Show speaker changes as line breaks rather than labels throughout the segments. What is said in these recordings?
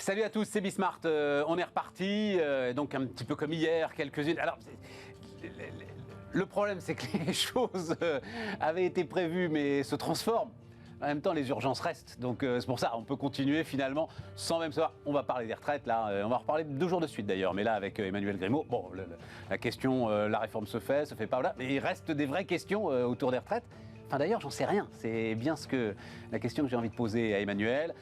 Salut à tous, c'est Bismart. On est reparti, donc un petit peu comme hier, quelques-unes. Alors, le problème, c'est que les choses avaient été prévues, mais se transforment. En même temps, les urgences restent. Donc, c'est pour ça, on peut continuer finalement sans même savoir. On va parler des retraites, là. On va reparler 2 jours de suite d'ailleurs, mais là, avec Emmanuel Grimaud. Bon, la question, la réforme se fait pas, voilà. Mais il reste des vraies questions autour des retraites. Enfin d'ailleurs, j'en sais rien. C'est bien la question que j'ai envie de poser à Emmanuel.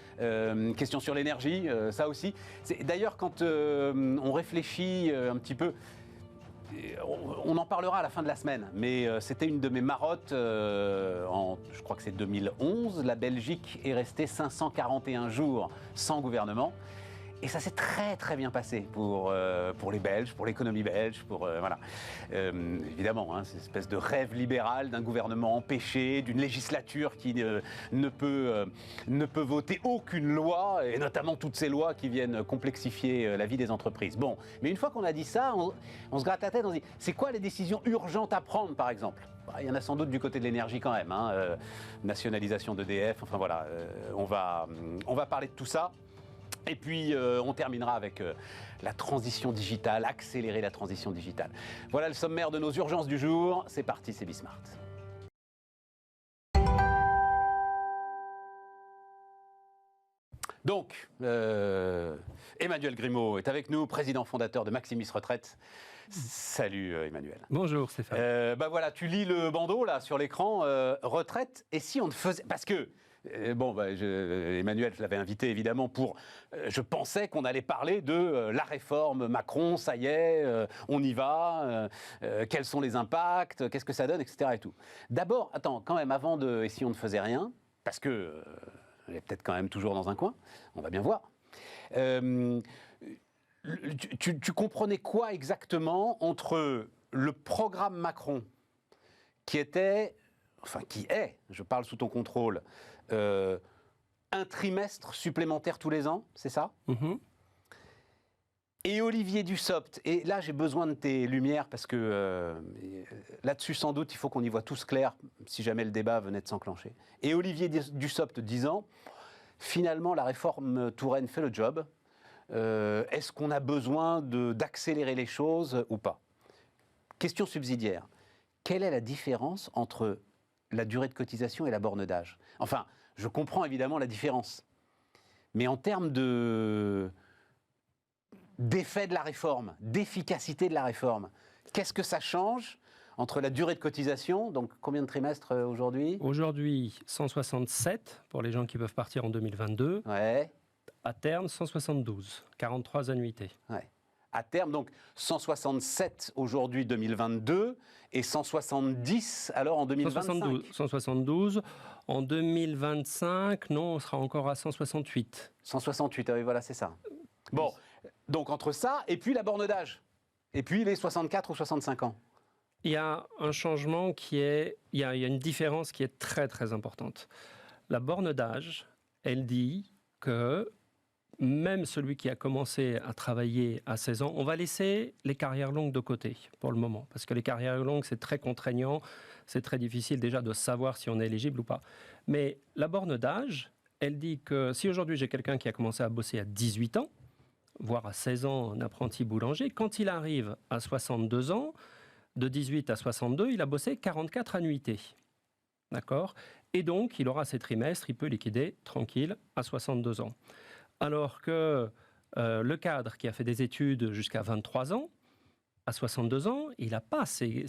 Question sur l'énergie, ça aussi. D'ailleurs, quand on réfléchit un petit peu, on en parlera à la fin de la semaine, mais c'était une de mes marottes je crois que c'est 2011. La Belgique est restée 541 jours sans gouvernement. Et ça s'est très très bien passé pour les Belges, pour l'économie belge, voilà. Évidemment, hein, c'est une espèce de rêve libéral d'un gouvernement empêché, d'une législature qui ne peut voter aucune loi, et notamment toutes ces lois qui viennent complexifier la vie des entreprises. Bon, mais une fois qu'on a dit ça, on se gratte la tête, on se dit, c'est quoi les décisions urgentes à prendre, par exemple ? Il y en a sans doute du côté de l'énergie quand même, hein, nationalisation d'EDF, enfin voilà, on va parler de tout ça. Et puis, on terminera avec la transition digitale, accélérer la transition digitale. Voilà le sommaire de nos urgences du jour. C'est parti, c'est Bismart. Donc, Emmanuel Grimaud est avec nous, président fondateur de Maximis Retraite. Salut Emmanuel.
Bonjour Stéphane.
Voilà, tu lis le bandeau là sur l'écran, retraite, et si on ne faisait... Parce que... Emmanuel, je l'avais invité évidemment pour... je pensais qu'on allait parler de la réforme Macron, ça y est, on y va, quels sont les impacts, qu'est-ce que ça donne, etc. et tout. D'abord, attends, quand même, avant de... Et si on ne faisait rien, parce que elle est peut-être quand même toujours dans un coin, on va bien voir. Tu comprenais quoi exactement entre le programme Macron, qui est, je parle sous ton contrôle, un trimestre supplémentaire tous les ans, c'est ça ? Et Olivier Dussopt, et là j'ai besoin de tes lumières parce que là-dessus sans doute il faut qu'on y voit tous clair si jamais le débat venait de s'enclencher. Et Olivier Dussopt disant, finalement la réforme Touraine fait le job, est-ce qu'on a besoin d'accélérer les choses ou pas ? Question subsidiaire, quelle est la différence entre la durée de cotisation et la borne d'âge ? Enfin, je comprends évidemment la différence. Mais en termes d'effet de la réforme, d'efficacité de la réforme, qu'est-ce que ça change entre la durée de cotisation, donc combien de trimestres aujourd'hui ?
Aujourd'hui, 167 pour les gens qui peuvent partir en 2022.
Ouais.
À terme, 172, 43 annuités.
Ouais. À terme, donc 167 aujourd'hui 2022 et 170 alors en 2025.
172. En 2025, non, on sera encore à 168.
168, oui, voilà, c'est ça. Bon, donc entre ça et puis la borne d'âge. Et puis les 64 ou 65 ans.
Il y a un changement il y a une différence qui est très très importante. La borne d'âge, elle dit que même celui qui a commencé à travailler à 16 ans, on va laisser les carrières longues de côté pour le moment, parce que les carrières longues, c'est très contraignant, c'est très difficile déjà de savoir si on est éligible ou pas. Mais la borne d'âge, elle dit que si aujourd'hui j'ai quelqu'un qui a commencé à bosser à 18 ans, voire à 16 ans, un apprenti boulanger, quand il arrive à 62 ans, de 18 à 62, il a bossé 44 annuités. D'accord ? Et donc, il aura ses trimestres, il peut liquider tranquille à 62 ans. Alors que le cadre qui a fait des études jusqu'à 23 ans, à 62 ans, il n'a pas ces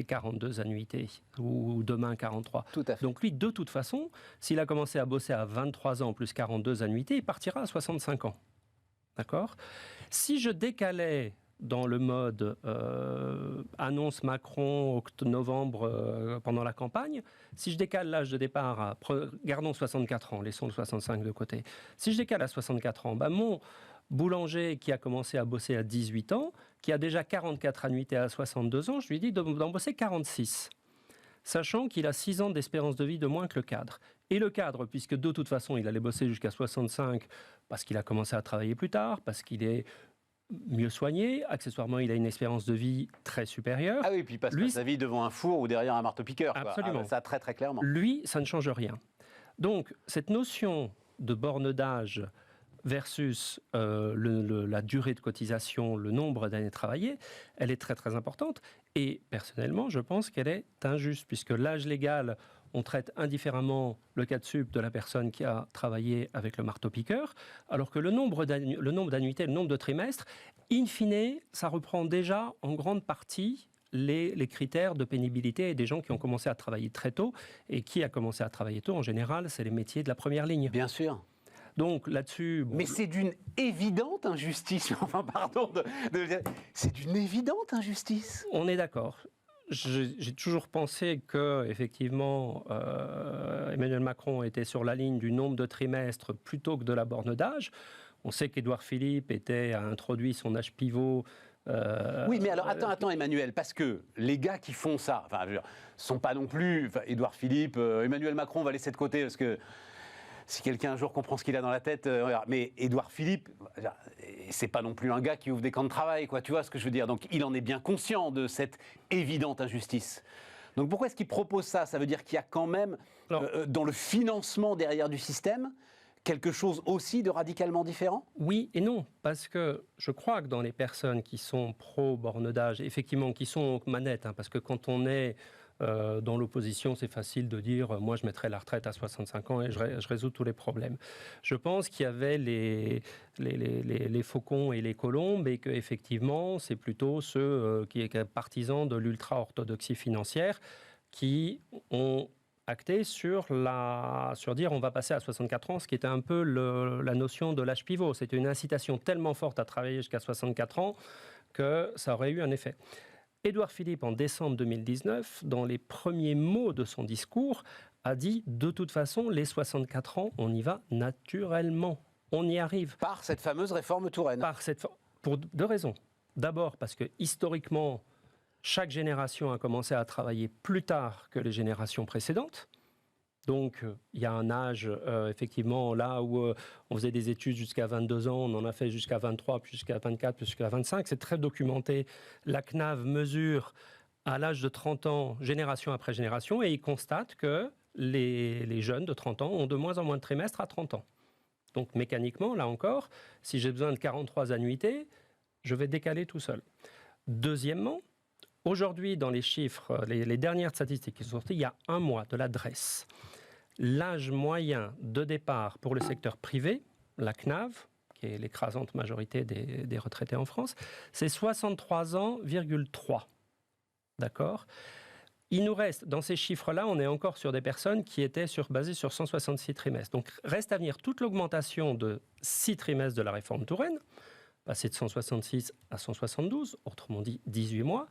42 annuités, ou demain 43.
Tout à fait.
Donc lui, de toute façon, s'il a commencé à bosser à 23 ans plus 42 annuités, il partira à 65 ans. D'accord ? Si je décalais dans le mode annonce Macron, octobre-novembre, pendant la campagne, si je décale l'âge de départ gardons 64 ans, laissons le 65 de côté. Si je décale à 64 ans, mon boulanger qui a commencé à bosser à 18 ans, qui a déjà 44 annuités à 62 ans, je lui dis d'en bosser 46. Sachant qu'il a 6 ans d'espérance de vie de moins que le cadre. Et le cadre, puisque de toute façon, il allait bosser jusqu'à 65 parce qu'il a commencé à travailler plus tard, parce qu'il est mieux soigné, accessoirement il a une espérance de vie très supérieure.
Ah oui, puis il passe pas sa vie devant un four ou derrière un marteau-piqueur.
Absolument.
Ça très très clairement.
Lui, ça ne change rien. Donc cette notion de borne d'âge versus la durée de cotisation, le nombre d'années travaillées, elle est très très importante. Et personnellement, je pense qu'elle est injuste, puisque l'âge légal, on traite indifféremment le cas de sup de la personne qui a travaillé avec le marteau-piqueur, alors que le nombre d'annuités, le nombre de trimestres, in fine, ça reprend déjà en grande partie les critères de pénibilité et des gens qui ont commencé à travailler très tôt. Et qui a commencé à travailler tôt, en général, c'est les métiers de la première ligne.
Bien sûr.
Donc là-dessus... Bon,
mais c'est d'une évidente injustice. Enfin, pardon c'est d'une évidente injustice.
On est d'accord. J'ai toujours pensé que, effectivement, Emmanuel Macron était sur la ligne du nombre de trimestres plutôt que de la borne d'âge. On sait qu'Édouard Philippe a introduit son âge pivot.
Oui, mais alors attends, Emmanuel, parce que les gars qui font ça, enfin, sont pas non plus Édouard Philippe, Emmanuel Macron, on va laisser de côté parce que si quelqu'un un jour comprend ce qu'il a dans la tête, mais Édouard Philippe, c'est pas non plus un gars qui ouvre des camps de travail, quoi. Tu vois ce que je veux dire? Donc il en est bien conscient de cette évidente injustice. Donc pourquoi est-ce qu'il propose ça? Ça veut dire qu'il y a quand même dans le financement derrière du système quelque chose aussi de radicalement différent?
Oui et non, parce que je crois que dans les personnes qui sont pro-borne d'âge, effectivement, qui sont aux manettes, parce que quand on est dans l'opposition, c'est facile de dire moi je mettrai la retraite à 65 ans et je résous tous les problèmes. Je pense qu'il y avait les faucons et les colombes et qu'effectivement c'est plutôt ceux qui sont partisans de l'ultra-orthodoxie financière qui ont acté sur dire on va passer à 64 ans, ce qui était un peu la notion de l'âge pivot. C'était une incitation tellement forte à travailler jusqu'à 64 ans que ça aurait eu un effet. Édouard Philippe, en décembre 2019, dans les premiers mots de son discours, a dit « de toute façon, les 64 ans, on y va naturellement, on y arrive ».
Par cette fameuse réforme Touraine.
Pour deux raisons. D'abord parce que historiquement, chaque génération a commencé à travailler plus tard que les générations précédentes. Donc, il y a un âge, effectivement, là où on faisait des études jusqu'à 22 ans, on en a fait jusqu'à 23, puis jusqu'à 24, puis jusqu'à 25. C'est très documenté. La CNAV mesure à l'âge de 30 ans, génération après génération, et il constate que les jeunes de 30 ans ont de moins en moins de trimestres à 30 ans. Donc, mécaniquement, là encore, si j'ai besoin de 43 annuités, je vais décaler tout seul. Deuxièmement, aujourd'hui, dans les chiffres, les dernières statistiques qui sont sorties, il y a un mois de l'adresse. L'âge moyen de départ pour le secteur privé, la CNAV, qui est l'écrasante majorité des retraités en France, c'est 63 ans,3. D'accord ? Il nous reste, dans ces chiffres-là, on est encore sur des personnes qui étaient basées sur 166 trimestres. Donc, reste à venir toute l'augmentation de 6 trimestres de la réforme Touraine, passer de 166 à 172, autrement dit 18 mois.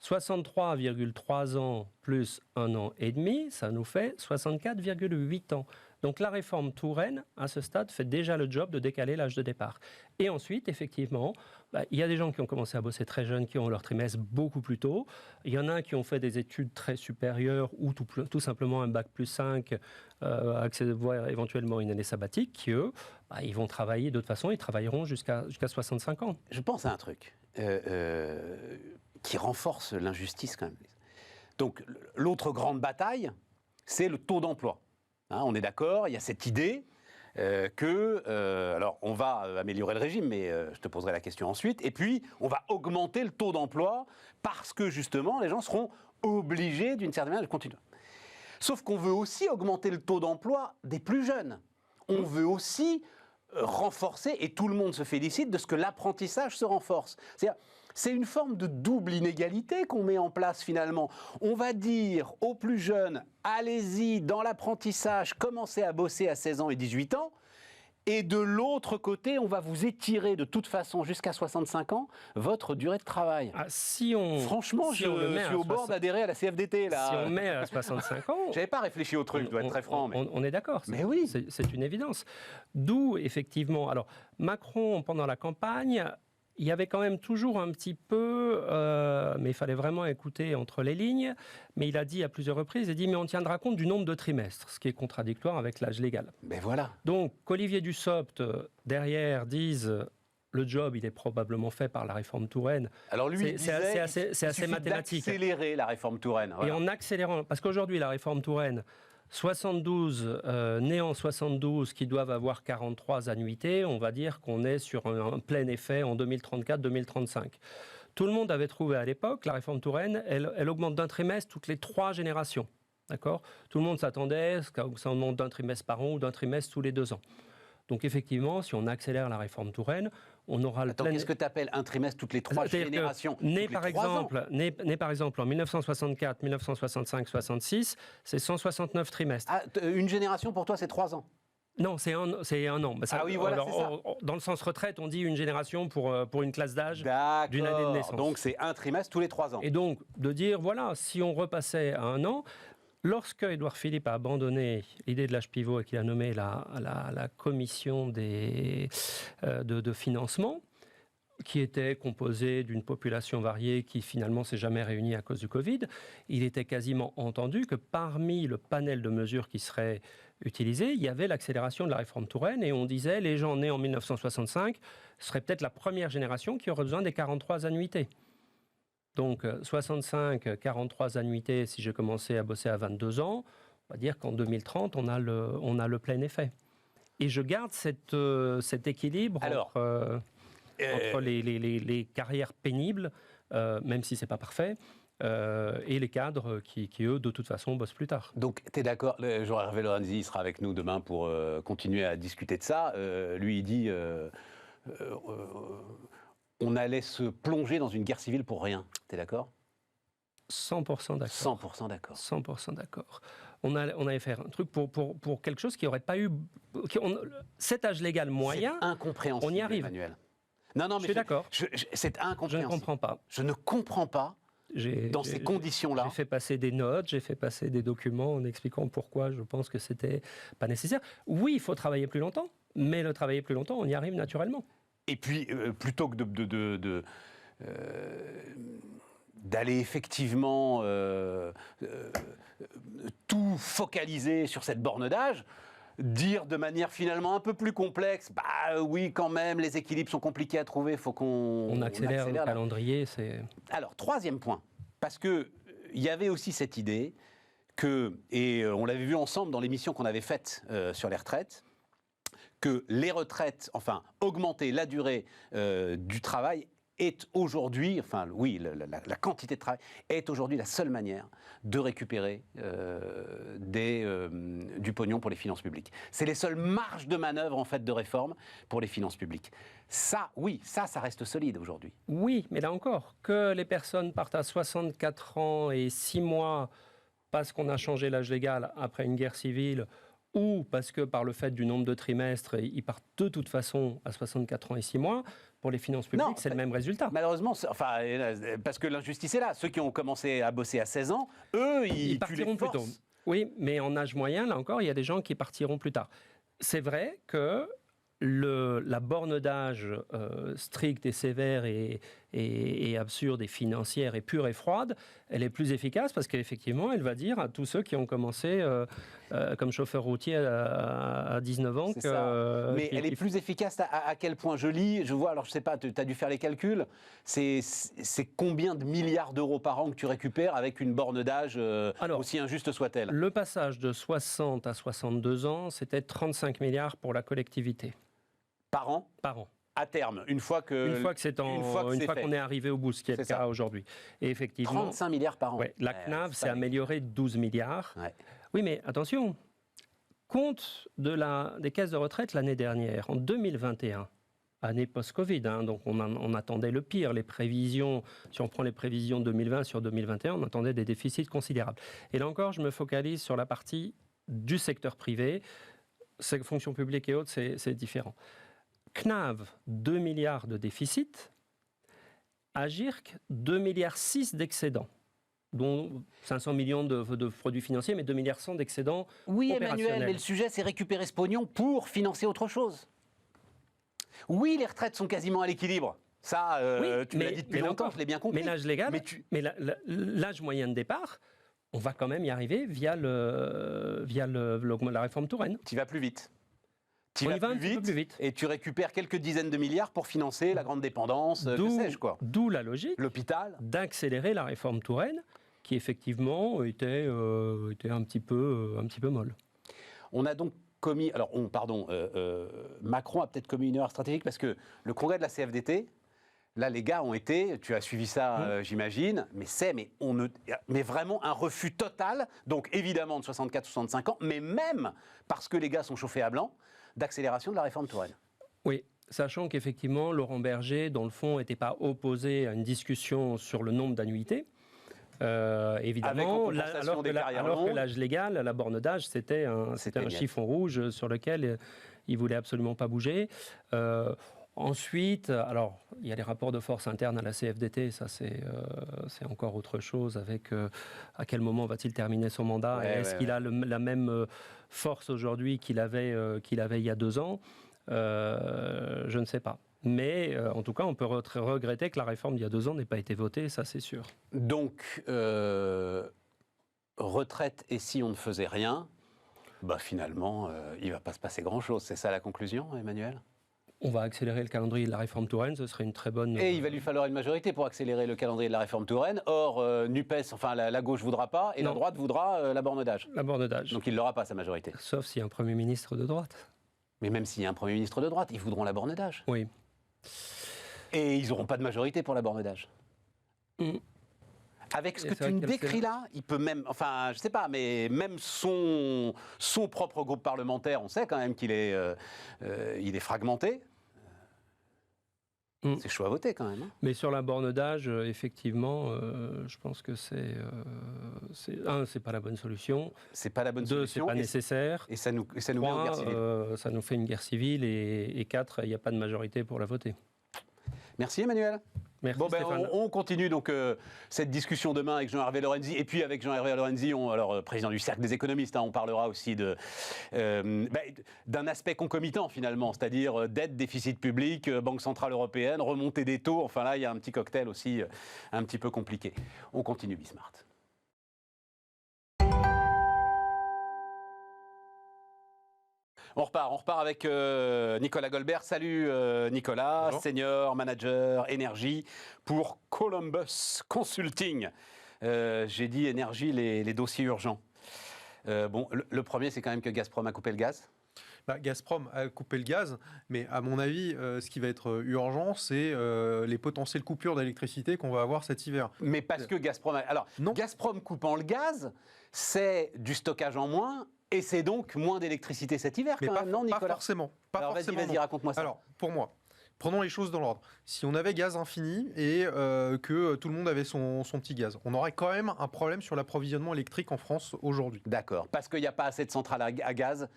63,3 ans plus 1 an et demi, ça nous fait 64,8 ans. Donc la réforme Touraine, à ce stade, fait déjà le job de décaler l'âge de départ. Et ensuite, effectivement, il y a des gens qui ont commencé à bosser très jeunes, qui ont leur trimestre beaucoup plus tôt. Il y en a qui ont fait des études très supérieures ou tout simplement un bac plus 5, voire éventuellement une année sabbatique, qui eux, ils vont travailler de toute façon, ils travailleront jusqu'à 65 ans.
Je pense à un truc qui renforce l'injustice quand même. Donc l'autre grande bataille, c'est le taux d'emploi. On est d'accord, il y a cette idée alors on va améliorer le régime, mais je te poserai la question ensuite, et puis on va augmenter le taux d'emploi parce que justement les gens seront obligés d'une certaine manière de continuer. Sauf qu'on veut aussi augmenter le taux d'emploi des plus jeunes. On veut aussi renforcer, et tout le monde se félicite de ce que l'apprentissage se renforce. C'est une forme de double inégalité qu'on met en place finalement. On va dire aux plus jeunes, allez-y dans l'apprentissage, commencez à bosser à 16 ans et 18 ans. Et de l'autre côté, on va vous étirer de toute façon jusqu'à 65 ans votre durée de travail. Franchement, je suis au bord d'adhérer à la CFDT. Là.
Si on met à 65 ans...
J'avais pas réfléchi au truc, je dois être très franc. Mais...
On est d'accord,
mais oui.
C'est une évidence. D'où, effectivement... Alors, Macron, pendant la campagne... Il y avait quand même toujours un petit peu, mais il fallait vraiment écouter entre les lignes, mais il a dit à plusieurs reprises, il a dit mais on tiendra compte du nombre de trimestres, ce qui est contradictoire avec l'âge légal.
Ben voilà.
Donc qu'Olivier Dussopt, derrière, dise le job, il est probablement fait par la réforme Touraine.
Alors lui, c'est
assez mathématique.
Accélérer la réforme Touraine.
Voilà. Et en accélérant, parce qu'aujourd'hui la réforme Touraine, 72, nés en 72 qui doivent avoir 43 annuités, on va dire qu'on est sur un plein effet en 2034-2035. Tout le monde avait trouvé à l'époque, la réforme Touraine, elle augmente d'un trimestre toutes les 3 générations. D'accord ? Tout le monde s'attendait à ce que ça augmente d'un trimestre par an ou d'un trimestre tous les 2 ans. Donc effectivement, si on accélère la réforme Touraine, on aura le plein...
Qu'est-ce que tu appelles un trimestre toutes les 3 générations?
Né par exemple en 1964, 1965, 66, c'est 169 trimestres.
Ah, une génération pour toi, c'est 3 ans?
Non, c'est un an.
Ah oui, voilà, c'est ça.
Dans le sens retraite, on dit une génération pour une classe d'âge d'une année de naissance.
Donc c'est un trimestre tous les 3 ans.
Et donc, de dire, voilà, si on repassait à un an, lorsque Édouard Philippe a abandonné l'idée de l'âge pivot et qu'il a nommé la commission de financement, qui était composée d'une population variée qui finalement s'est jamais réunie à cause du Covid, il était quasiment entendu que parmi le panel de mesures qui seraient utilisées, il y avait l'accélération de la réforme Touraine et on disait les gens nés en 1965 seraient peut-être la première génération qui aurait besoin des 43 annuités. Donc 65, 43 annuités, si j'ai commencé à bosser à 22 ans, on va dire qu'en 2030, on a le plein effet. Et je garde cet équilibre entre les carrières pénibles, même si ce n'est pas parfait, et les cadres qui, eux, de toute façon, bossent plus tard.
Donc, tu es d'accord, Jean-Hervé Lorenzi sera avec nous demain pour continuer à discuter de ça. Lui, il dit... on allait se plonger dans une guerre civile pour rien. Tu es d'accord?
100% d'accord.
100% d'accord.
100% d'accord. On allait faire un truc pour quelque chose qui n'aurait pas eu... cet âge légal moyen,
c'est incompréhensible,
on y arrive.
Emmanuel. Non, mais
je suis d'accord.
C'est incompréhensible.
Je ne comprends pas.
Je ne comprends pas, dans ces conditions-là.
J'ai fait passer des notes, j'ai fait passer des documents en expliquant pourquoi je pense que c'était pas nécessaire. Oui, il faut travailler plus longtemps, mais le travailler plus longtemps, on y arrive naturellement.
Et puis, plutôt que d'aller effectivement tout focaliser sur cette borne d'âge, dire de manière finalement un peu plus complexe, bah oui quand même, les équilibres sont compliqués à trouver, il faut qu'on
accélère le calendrier.
Alors, 3e point, parce qu'il y avait aussi cette idée que, et on l'avait vu ensemble dans l'émission qu'on avait faite sur les retraites, que les retraites, enfin augmenter la durée du travail est aujourd'hui, enfin oui, la quantité de travail est aujourd'hui la seule manière de récupérer du pognon pour les finances publiques. C'est les seules marges de manœuvre en fait de réforme pour les finances publiques. Ça, oui, ça reste solide aujourd'hui.
Oui, mais là encore, que les personnes partent à 64 ans et 6 mois parce qu'on a changé l'âge légal après une guerre civile, ou parce que par le fait du nombre de trimestres, ils partent de toute façon à 64 ans et 6 mois, pour les finances publiques, c'est le même résultat.
Malheureusement, parce que l'injustice est là. Ceux qui ont commencé à bosser à 16 ans, eux, ils
partiront plus tôt. Oui, mais en âge moyen, là encore, il y a des gens qui partiront plus tard. C'est vrai que la borne d'âge stricte et sévère et absurde et financière et pure et froide, elle est plus efficace parce qu'effectivement, elle va dire à tous ceux qui ont commencé comme chauffeur routier à 19 ans
mais elle est plus efficace à quel point? Je vois, alors je sais pas, tu as dû faire les calculs, c'est combien de milliards d'euros par an que tu récupères avec une borne d'âge aussi injuste soit-elle?
Le passage de 60 à 62 ans, c'était 35 milliards pour la collectivité.
Par an?
Par an.
À terme, une fois qu'on
est arrivé au bout, ce qui est le cas aujourd'hui. Et effectivement,
35 milliards par an.
Ouais, la CNAV s'est améliorée de 12 milliards. Ouais. Oui, mais attention, compte des caisses de retraite l'année dernière, en 2021, année post-Covid, donc on attendait le pire. Les prévisions, si on prend les prévisions 2020 sur 2021, on attendait des déficits considérables. Et là encore, je me focalise sur la partie du secteur privé. Fonction publique et autres, c'est différent. CNAV, 2 milliards de déficit. Agirc, 2,6 milliards d'excédents, dont 500 millions de produits financiers, mais 2,1 milliards d'excédents opérationnels.
Emmanuel, mais le sujet, c'est récupérer ce pognon pour financer autre chose. Oui, les retraites sont quasiment à l'équilibre. Ça, tu l'as dit depuis longtemps, je l'ai bien compris.
Mais l'âge légal, l'âge moyen de départ, on va quand même y arriver via la réforme Touraine.
Tu vas plus vite.
On y va un petit peu plus vite.
Et tu récupères quelques dizaines de milliards pour financer la grande dépendance, que sais-je quoi.
D'où la logique
l'hôpital
d'accélérer la réforme Touraine qui effectivement était un petit peu molle.
On a donc commis, Macron a peut-être commis une erreur stratégique parce que le congrès de la CFDT, là les gars ont été, tu as suivi ça j'imagine, mais vraiment un refus total, donc évidemment de 64-65 ans, mais même parce que les gars sont chauffés à blanc, d'accélération de la réforme Touraine.
Oui. Sachant qu'effectivement, Laurent Berger, dans le fond, n'était pas opposé à une discussion sur le nombre d'annuités. Évidemment, alors que l'âge légal, la borne d'âge, c'était un chiffon rouge sur lequel il ne voulait absolument pas bouger. Ensuite, alors, il y a les rapports de force internes à la CFDT, ça c'est encore autre chose, avec à quel moment va-t-il terminer son mandat, est-ce qu'il a la même force aujourd'hui qu'il avait il y a 2 ans. Je ne sais pas. Mais en tout cas, on peut regretter que la réforme d'il y a 2 ans n'ait pas été votée, ça c'est sûr.
Donc, retraite et si on ne faisait rien, finalement, il ne va pas se passer grand-chose. C'est ça la conclusion, Emmanuel ?
On va accélérer le calendrier de la réforme Touraine, ce serait une très bonne...
Et il va lui falloir une majorité pour accélérer le calendrier de la réforme Touraine. Or, NUPES, enfin la gauche ne voudra pas, et la droite voudra la borne d'âge.
La borne d'âge.
Donc il n'aura pas sa majorité.
Sauf s'il y a un Premier ministre de droite.
Mais même s'il y a un Premier ministre de droite, ils voudront la borne d'âge.
Oui.
Et ils n'auront pas de majorité pour la borne d'âge. Avec ce que tu me décris là, il peut même, enfin, je sais pas, mais même son propre groupe parlementaire, on sait quand même qu'il est, il est fragmenté. C'est chaud à voter quand même.
Mais sur la borne d'âge, effectivement, je pense que c'est pas la bonne solution.
C'est pas la bonne solution.
C'est pas nécessaire.
Et ça nous met en guerre civile.
Ça nous fait une guerre civile. Et 4, il n'y a pas de majorité pour la voter.
Merci Emmanuel.
Merci,
on continue donc cette discussion demain avec Jean-Hervé Lorenzi. Et puis avec Jean-Hervé Lorenzi, président du Cercle des économistes, on parlera aussi d'un aspect concomitant finalement, c'est-à-dire dette, déficit public, Banque Centrale Européenne, remontée des taux. Enfin là, il y a un petit cocktail aussi un petit peu compliqué. On continue Bismart. On repart avec Nicolas Goldberg. Salut Nicolas, bonjour. Senior manager énergie pour Columbus Consulting. J'ai dit énergie, les dossiers urgents. Le premier, c'est quand même que Gazprom a coupé le gaz.
Gazprom a coupé le gaz, mais à mon avis, ce qui va être urgent, c'est les potentielles coupures d'électricité qu'on va avoir cet hiver.
Mais parce que Gazprom... Gazprom coupant le gaz, c'est du stockage en moins, et c'est donc moins d'électricité cet hiver quand même, non Nicolas ?
Pas forcément.
Alors vas-y, raconte-moi ça.
Alors, pour moi, prenons les choses dans l'ordre. Si on avait gaz infini et que tout le monde avait son petit gaz, on aurait quand même un problème sur l'approvisionnement électrique en France aujourd'hui.
D'accord, parce qu'il n'y a pas assez de centrales à gaz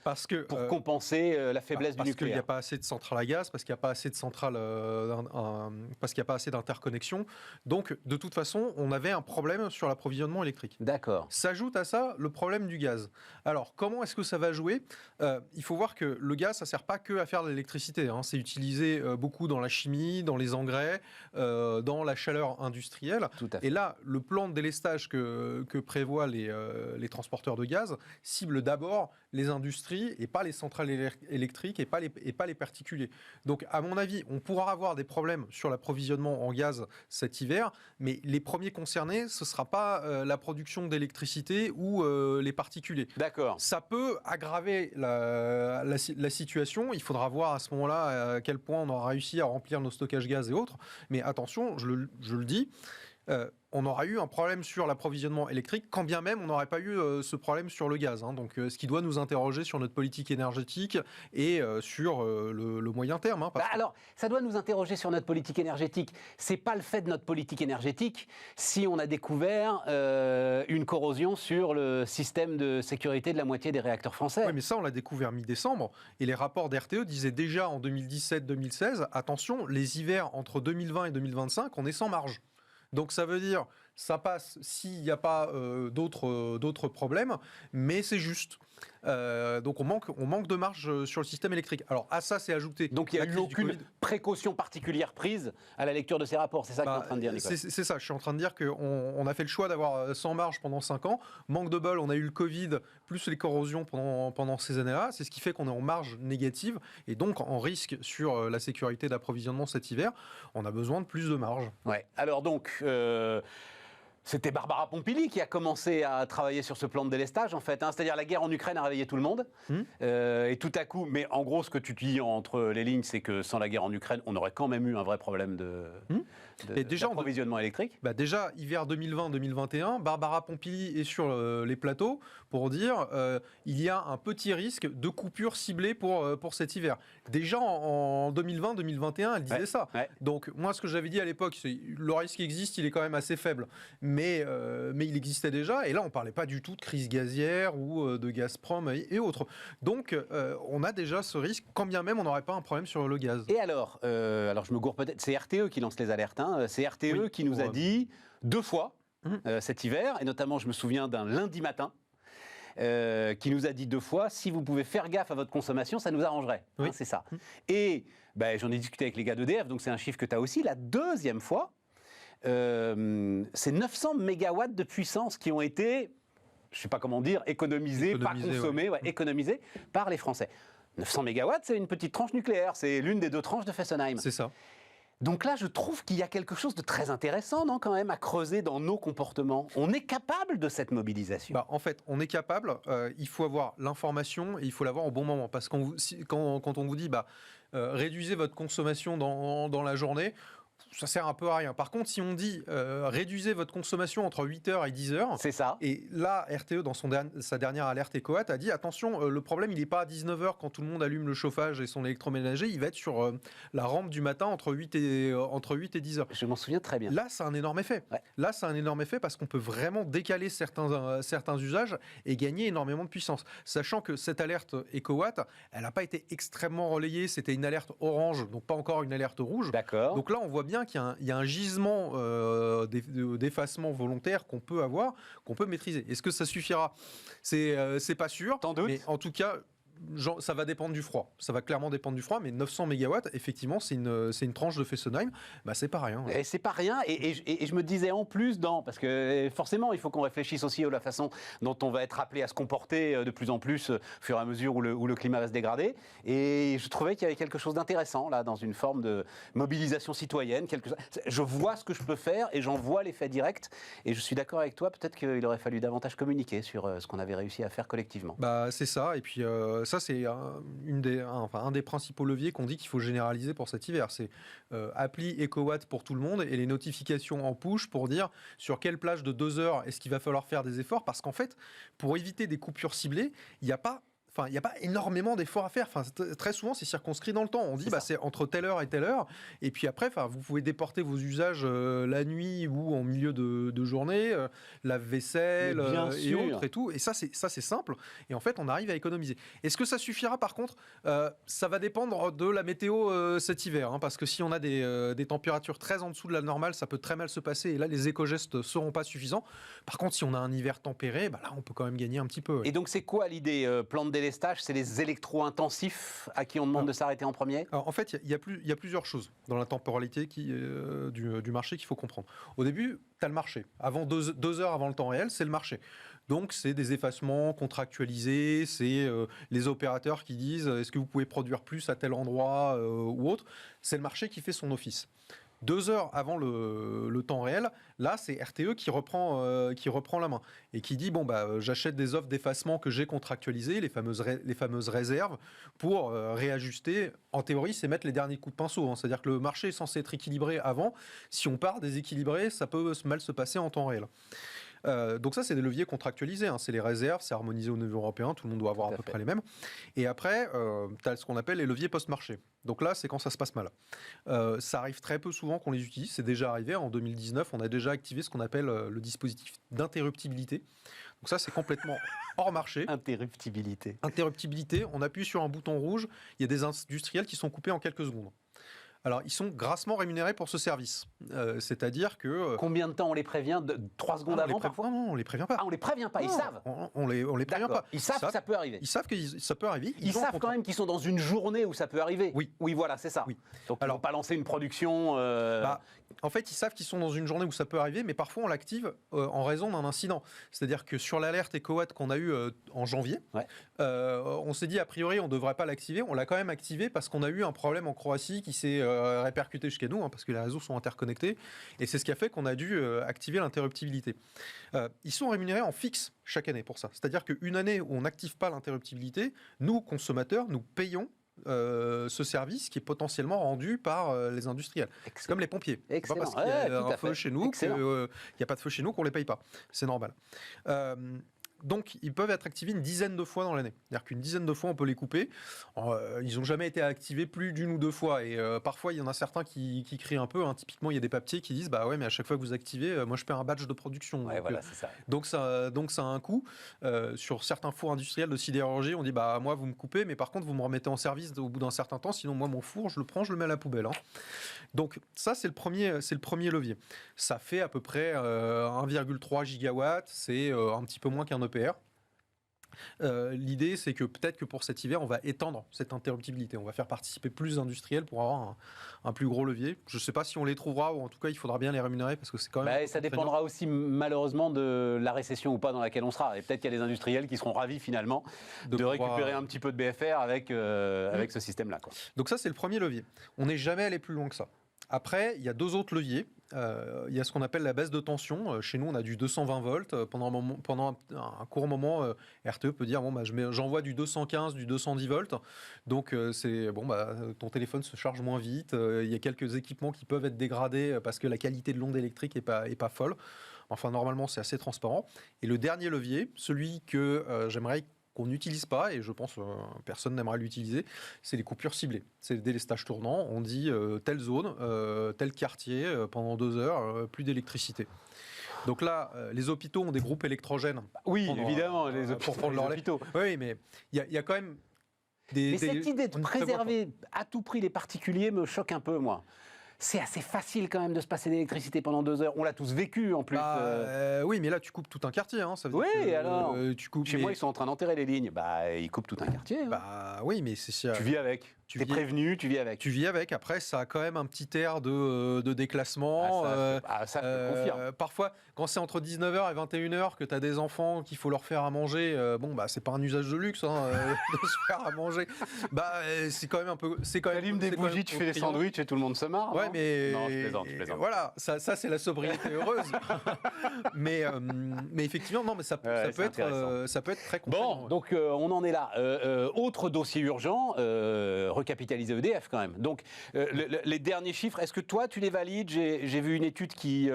pour compenser la faiblesse du nucléaire.
Parce qu'il n'y a pas assez de centrales à gaz, parce qu'il n'y a pas assez de centrales, parce qu'il n'y a pas assez d'interconnexions. Donc, de toute façon, on avait un problème sur l'approvisionnement électrique.
D'accord.
S'ajoute à ça le problème du gaz. Alors, comment est-ce que ça va jouer ? Il faut voir que le gaz, ça ne sert pas que à faire de l'électricité. C'est utilisé beaucoup dans la chimie, dans les engrais, dans la chaleur industrielle.
Tout à fait.
Et là, le plan de délestage que prévoient les transporteurs de gaz cible d'abord les industries et pas les centrales électriques et pas les particuliers. Donc, à mon avis, on pourra avoir des problèmes sur l'approvisionnement en gaz cet hiver, mais les premiers concernés, ce ne sera pas la production d'électricité ou les particuliers.
D'accord.
Ça peut aggraver la situation. Il faudra voir à ce moment-là à quel point on aura réussi à remplir nos stockages gaz et autres. Mais attention, je le dis, on aura eu un problème sur l'approvisionnement électrique, quand bien même on n'aurait pas eu ce problème sur le gaz. Donc, ce qui doit nous interroger sur notre politique énergétique et sur le moyen terme.
Alors, ça doit nous interroger sur notre politique énergétique. C'est pas le fait de notre politique énergétique si on a découvert une corrosion sur le système de sécurité de la moitié des réacteurs français.
Oui, mais ça, on l'a découvert mi-décembre. Et les rapports d'RTE disaient déjà en 2017-2016, attention, les hivers entre 2020 et 2025, on est sans marge. Donc ça veut dire, ça passe s'il n'y a pas d'autres problèmes, mais c'est juste. Donc on manque de marge sur le système électrique. Alors à ça, c'est ajouté.
Donc il n'y a eu aucune précaution particulière prise à la lecture de ces rapports. C'est ça que tu es en train de dire, Nicolas.
C'est ça, je suis en train de dire qu'on a fait le choix d'avoir sans marge pendant 5 ans. Manque de bol, on a eu le Covid, plus les corrosions pendant ces années-là. C'est ce qui fait qu'on est en marge négative et donc en risque sur la sécurité d'approvisionnement cet hiver. On a besoin de plus de marge.
Ouais. Alors donc... C'était Barbara Pompili qui a commencé à travailler sur ce plan de délestage, en fait. C'est-à-dire la guerre en Ukraine a réveillé tout le monde. Et tout à coup, mais en gros, ce que tu dis entre les lignes, c'est que sans la guerre en Ukraine, on aurait quand même eu un vrai problème d'approvisionnement électrique.
Déjà, hiver 2020-2021, Barbara Pompili est sur les plateaux pour dire il y a un petit risque de coupure ciblée pour cet hiver. Déjà en 2020-2021, elle disait ça.
Ouais.
Donc moi, ce que j'avais dit à l'époque, c'est le risque existe, il est quand même assez faible. Mais il existait déjà, et là on ne parlait pas du tout de crise gazière ou de Gazprom et autres. Donc on a déjà ce risque, quand bien même on n'aurait pas un problème sur le gaz.
Et alors je me gourre peut-être, c'est RTE qui lance les alertes, c'est RTE qui nous a dit 2 fois cet hiver, et notamment je me souviens d'un lundi matin, qui nous a dit 2 fois, si vous pouvez faire gaffe à votre consommation, ça nous arrangerait.
Oui.
C'est ça. Et j'en ai discuté avec les gars d'EDF, donc c'est un chiffre que tu as aussi, la deuxième fois, c'est 900 mégawatts de puissance qui ont été, je ne sais pas comment dire, économisés, pas consommés, économisés par les Français. 900 mégawatts, c'est une petite tranche nucléaire, c'est l'une des 2 tranches de Fessenheim.
C'est ça.
Donc là, je trouve qu'il y a quelque chose de très intéressant, non, quand même, à creuser dans nos comportements. On est capable de cette mobilisation.
En fait, on est capable, il faut avoir l'information et il faut l'avoir au bon moment. Parce que quand on vous dit réduisez votre consommation dans la journée, ça sert un peu à rien. Par contre, si on dit réduisez votre consommation entre 8h et 10h,
c'est ça.
Et là, RTE, dans sa dernière alerte EcoWatt, a dit attention, le problème, il n'est pas à 19h quand tout le monde allume le chauffage et son électroménager, il va être sur la rampe du matin entre 8 et 10h.
Je m'en souviens très bien.
Là, c'est un énorme effet.
Ouais.
Là, c'est un énorme effet parce qu'on peut vraiment décaler certains usages et gagner énormément de puissance. Sachant que cette alerte EcoWatt, elle n'a pas été extrêmement relayée. C'était une alerte orange, donc pas encore une alerte rouge.
D'accord.
Donc là, on voit bien qu'il y a un gisement d'effacement volontaire qu'on peut avoir, qu'on peut maîtriser. Est-ce que ça suffira ? C'est pas sûr.
T'en doutes ?
Mais en tout cas, ça va dépendre du froid. Ça va clairement dépendre du froid, mais 900 mégawatts, effectivement, c'est une tranche de Fessenheim. C'est pas rien.
Et c'est pas rien. Et je me disais en plus, parce que forcément, il faut qu'on réfléchisse aussi à la façon dont on va être appelé à se comporter de plus en plus au fur et à mesure où le climat va se dégrader. Et je trouvais qu'il y avait quelque chose d'intéressant là, dans une forme de mobilisation citoyenne. Je vois ce que je peux faire et j'en vois l'effet direct. Et je suis d'accord avec toi, peut-être qu'il aurait fallu davantage communiquer sur ce qu'on avait réussi à faire collectivement.
C'est ça. Et puis ça, c'est un des principaux leviers qu'on dit qu'il faut généraliser pour cet hiver. C'est appli EcoWatt pour tout le monde et les notifications en push pour dire sur quelle plage de 2 heures est-ce qu'il va falloir faire des efforts. Parce qu'en fait, pour éviter des coupures ciblées, il n'y a pas énormément d'efforts à faire. Très souvent, c'est circonscrit dans le temps. On dit c'est entre telle heure et telle heure. Et puis après, vous pouvez déporter vos usages la nuit ou en milieu de journée, lave-vaisselle et autres et tout. Et ça, c'est simple. Et en fait, on arrive à économiser. Est-ce que ça suffira par contre ? Ça va dépendre de la météo cet hiver. Parce que si on a des températures très en dessous de la normale, ça peut très mal se passer. Et là, les éco-gestes ne seront pas suffisants. Par contre, si on a un hiver tempéré, là, on peut quand même gagner un petit peu.
Et donc, c'est quoi l'idée plan de délestage, c'est les électro-intensifs à qui on demande de s'arrêter en premier ?
Alors, en fait, il y a plusieurs choses dans la temporalité du marché qu'il faut comprendre. Au début, tu as le marché. Avant 2 heures avant le temps réel, c'est le marché. Donc, c'est des effacements contractualisés, c'est les opérateurs qui disent est-ce que vous pouvez produire plus à tel endroit ou autre. C'est le marché qui fait son office. 2 heures avant le temps réel, là, c'est RTE qui reprend la main et qui dit j'achète des offres d'effacement que j'ai contractualisées, les fameuses réserves, pour réajuster. En théorie, c'est mettre les derniers coups de pinceau. C'est-à-dire que le marché est censé être équilibré avant. Si on part déséquilibré, ça peut mal se passer en temps réel. Donc ça, c'est des leviers contractualisés. C'est les réserves, c'est harmonisé au niveau européen, tout le monde doit avoir à peu près les mêmes. Et après, tu as ce qu'on appelle les leviers post-marché. Donc là, c'est quand ça se passe mal. Ça arrive très peu souvent qu'on les utilise. C'est déjà arrivé. En 2019, on a déjà activé ce qu'on appelle le dispositif d'interruptibilité. Donc ça, c'est complètement hors marché.
Interruptibilité.
Interruptibilité, on appuie sur un bouton rouge. Il y a des industriels qui sont coupés en quelques secondes. Alors, ils sont grassement rémunérés pour ce service. C'est-à-dire que...
Combien de temps on les prévient 3 secondes avant, parfois ?
Non, on ne les prévient pas.
Ah, on les prévient pas, ils savent.
On les prévient pas.
Ils savent que ça peut arriver.
Ils savent que ça peut arriver.
Ils savent quand même qu'ils sont dans une journée où ça peut arriver.
Oui,
voilà, c'est ça.
Oui.
Donc, ils ne vont pas lancer une production...
En fait, ils savent qu'ils sont dans une journée où ça peut arriver, mais parfois on l'active en raison d'un incident. C'est-à-dire que sur l'alerte EcoWatt qu'on a eue en janvier, on s'est dit a priori on ne devrait pas l'activer. On l'a quand même activé parce qu'on a eu un problème en Croatie qui s'est répercuté jusqu'à nous, parce que les réseaux sont interconnectés. Et c'est ce qui a fait qu'on a dû activer l'interruptibilité. Ils sont rémunérés en fixe chaque année pour ça. C'est-à-dire qu'une année où on n'active pas l'interruptibilité, nous, consommateurs, nous payons ce service qui est potentiellement rendu par les industriels. C'est comme les pompiers. C'est pas parce qu'il y a un feu chez nous qu'il n'y a pas de feu chez nous qu'on ne les paye pas. C'est normal. Donc, ils peuvent être activés une dizaine de fois dans l'année. C'est-à-dire qu'une dizaine de fois, on peut les couper. Ils n'ont jamais été activés plus d'une ou deux fois. Et parfois, il y en a certains qui crient un peu. Typiquement, il y a des papiers qui disent bah ouais, mais à chaque fois que vous activez, moi, je paie un badge de production.
Ouais, voilà, c'est ça.
Donc, ça a un coût. Sur certains fours industriels de sidérurgie, on dit bah moi, vous me coupez, mais par contre, vous me remettez en service au bout d'un certain temps. Sinon, moi, mon four, je le prends, je le mets à la poubelle. Donc, ça, c'est le premier levier. Ça fait à peu près 1,3 gigawatts. C'est un petit peu moins qu'un EPR. L'idée, c'est que peut-être que pour cet hiver, on va étendre cette interruptibilité. On va faire participer plus d'industriels pour avoir un plus gros levier. Je ne sais pas si on les trouvera, ou en tout cas, il faudra bien les rémunérer parce que c'est quand même.
Ça dépendra aussi, malheureusement, de la récession ou pas dans laquelle on sera. Et peut-être qu'il y a des industriels qui seront ravis, finalement, de récupérer un petit peu de BFR avec ce système-là, quoi.
Donc, ça, c'est le premier levier. On n'est jamais allé plus loin que ça. Après, il y a deux autres leviers. Il y a ce qu'on appelle la baisse de tension. Chez nous, on a du 220 volts. Pendant un court moment, RTE peut dire j'envoie du 215, du 210 volts. Donc, ton téléphone se charge moins vite. Il y a quelques équipements qui peuvent être dégradés parce que la qualité de l'onde électrique n'est pas folle. Enfin, normalement, c'est assez transparent. Et le dernier levier, celui que j'aimerais qu'on n'utilise pas, et je pense personne n'aimerait l'utiliser, c'est les coupures ciblées. C'est le délestage tournant. On dit telle zone, tel quartier, pendant 2 heures, plus d'électricité. Donc là, les hôpitaux ont des groupes électrogènes.
Oui, évidemment, pour prendre leurs hôpitaux.
Oui, mais il y a quand même
Mais cette idée de préserver à tout prix les particuliers me choque un peu, moi. C'est assez facile quand même de se passer d'électricité pendant 2 heures. On l'a tous vécu en plus.
Oui, mais là tu coupes tout un quartier. Ça veut dire
que, alors
tu coupes.
Chez moi, ils sont en train d'enterrer les lignes. Ils coupent tout un quartier.
Oui, mais c'est.
Tu vis avec. Tu es prévenu, tu vis avec.
Tu vis avec. Après, ça a quand même un petit air de déclassement.
Ça, je confirme.
Parfois, quand c'est entre 19h et 21h que tu as des enfants qu'il faut leur faire à manger, c'est pas un usage de luxe de se faire à manger. C'est quand même un peu.
Tu allumes des bougies, tu fais des sandwichs et tout le monde se marre.
Ouais, mais.
Non, je plaisante.
Voilà, ça c'est la sobriété heureuse. mais effectivement, non, mais ça peut être très contraignant.
Bon, donc on en est là. Autre dossier urgent. Recapitaliser EDF quand même. Donc, les derniers chiffres, est-ce que toi, tu les valides ? J'ai vu une étude qui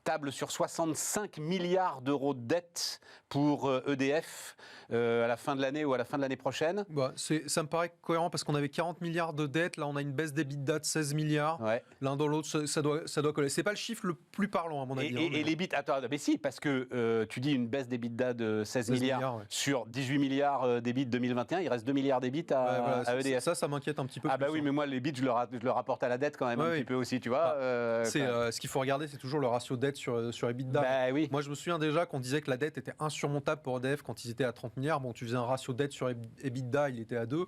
table sur 65 milliards d'euros de dette pour EDF à la fin de l'année ou à la fin de l'année prochaine.
Ça me paraît cohérent parce qu'on avait 40 milliards de dettes. Là, on a une baisse d'EBITDA de 16 milliards. Ouais. L'un dans l'autre, ça doit coller. C'est pas le chiffre le plus parlant, à mon avis.
Et l'EBIT, attends, mais si, parce que tu dis une baisse d'EBITDA de 16 milliards sur 18 milliards d'EBIT 2021. Il reste 2 milliards d'EBIT à EDF.
Ça m'inquiète un petit peu.
Oui, mais moi, l'EBIT, je le rapporte à la dette quand même un petit peu aussi, tu vois.
Ce qu'il faut regarder, c'est toujours le ratio dette sur EBITDA.
Oui.
Moi, je me souviens déjà qu'on disait que la dette était insurmontable pour EDF quand ils étaient à 30 milliards. Bon, tu faisais un ratio dette sur EBITDA, il était à 2.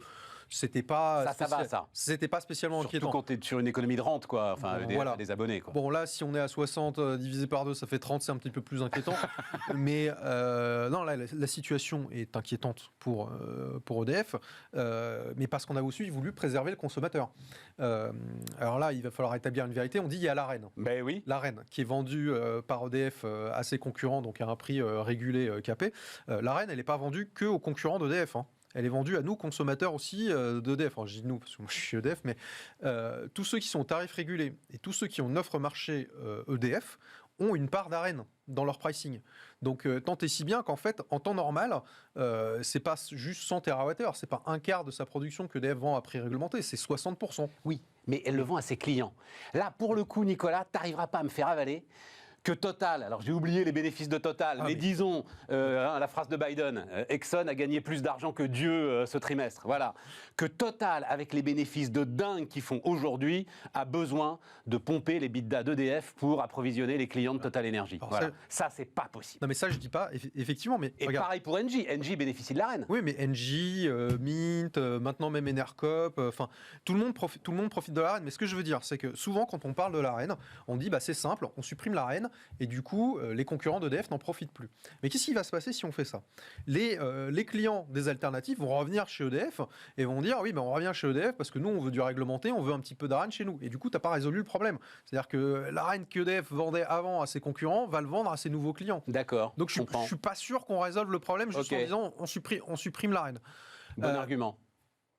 C'était pas C'était pas spécialement
surtout
inquiétant.
Quand tu es sur une économie de rente, quoi. Enfin, des abonnés, quoi.
Bon, là, si on est à 60 divisé par 2, ça fait 30, c'est un petit peu plus inquiétant. Mais non, là, la situation est inquiétante pour EDF, mais parce qu'on a aussi voulu préserver le consommateur. Alors là, il va falloir établir une vérité. On dit il y a l'AREN.
Ben oui.
L'AREN, qui est vendue par EDF à ses concurrents, donc à un prix régulé, capé. L'AREN, elle n'est pas vendue que aux concurrents d'EDF. Elle est vendue à nous, consommateurs aussi d'EDF. Alors, je dis nous, parce que moi je suis EDF, mais tous ceux qui sont au tarif régulé et tous ceux qui ont une offre marché EDF ont une part d'AREN dans leur pricing. Donc, tant et si bien qu'en fait, en temps normal, c'est pas juste 100 TWh, c'est pas un quart de sa production que EDF vend à prix réglementé, c'est 60%.
Oui, mais elle le vend à ses clients. Là, pour le coup, Nicolas, tu n'arriveras pas à me faire avaler que Total, alors j'ai oublié les bénéfices de Total, mais disons, la phrase de Biden, Exxon a gagné plus d'argent que Dieu ce trimestre. Voilà. Que Total, avec les bénéfices de dingue qu'ils font aujourd'hui, a besoin de pomper les EBITDA d'EDF pour approvisionner les clients de Total Energy. Voilà. Ça, c'est pas possible.
Non, mais ça, je dis pas, effectivement. Mais
et
regarde.
Pareil pour Engie. Engie bénéficie de l'AREN.
Oui, mais Engie, Mint, maintenant même Enercop, tout le monde profite de l'AREN. Mais ce que je veux dire, c'est que souvent, quand on parle de l'AREN, on dit c'est simple, on supprime l'AREN. et du coup, les concurrents d'EDF n'en profitent plus. Mais qu'est-ce qui va se passer si on fait ça ? Les clients des alternatives vont revenir chez EDF et vont dire oui, ben on revient chez EDF parce que nous, on veut du réglementé, on veut un petit peu d'AREN chez nous. Et du coup, tu n'as pas résolu le problème. C'est-à-dire que l'AREN qu'EDF vendait avant à ses concurrents va le vendre à ses nouveaux clients.
D'accord.
Donc je ne suis pas sûr qu'on résolve le problème juste en disant on supprime l'AREN.
Bon argument.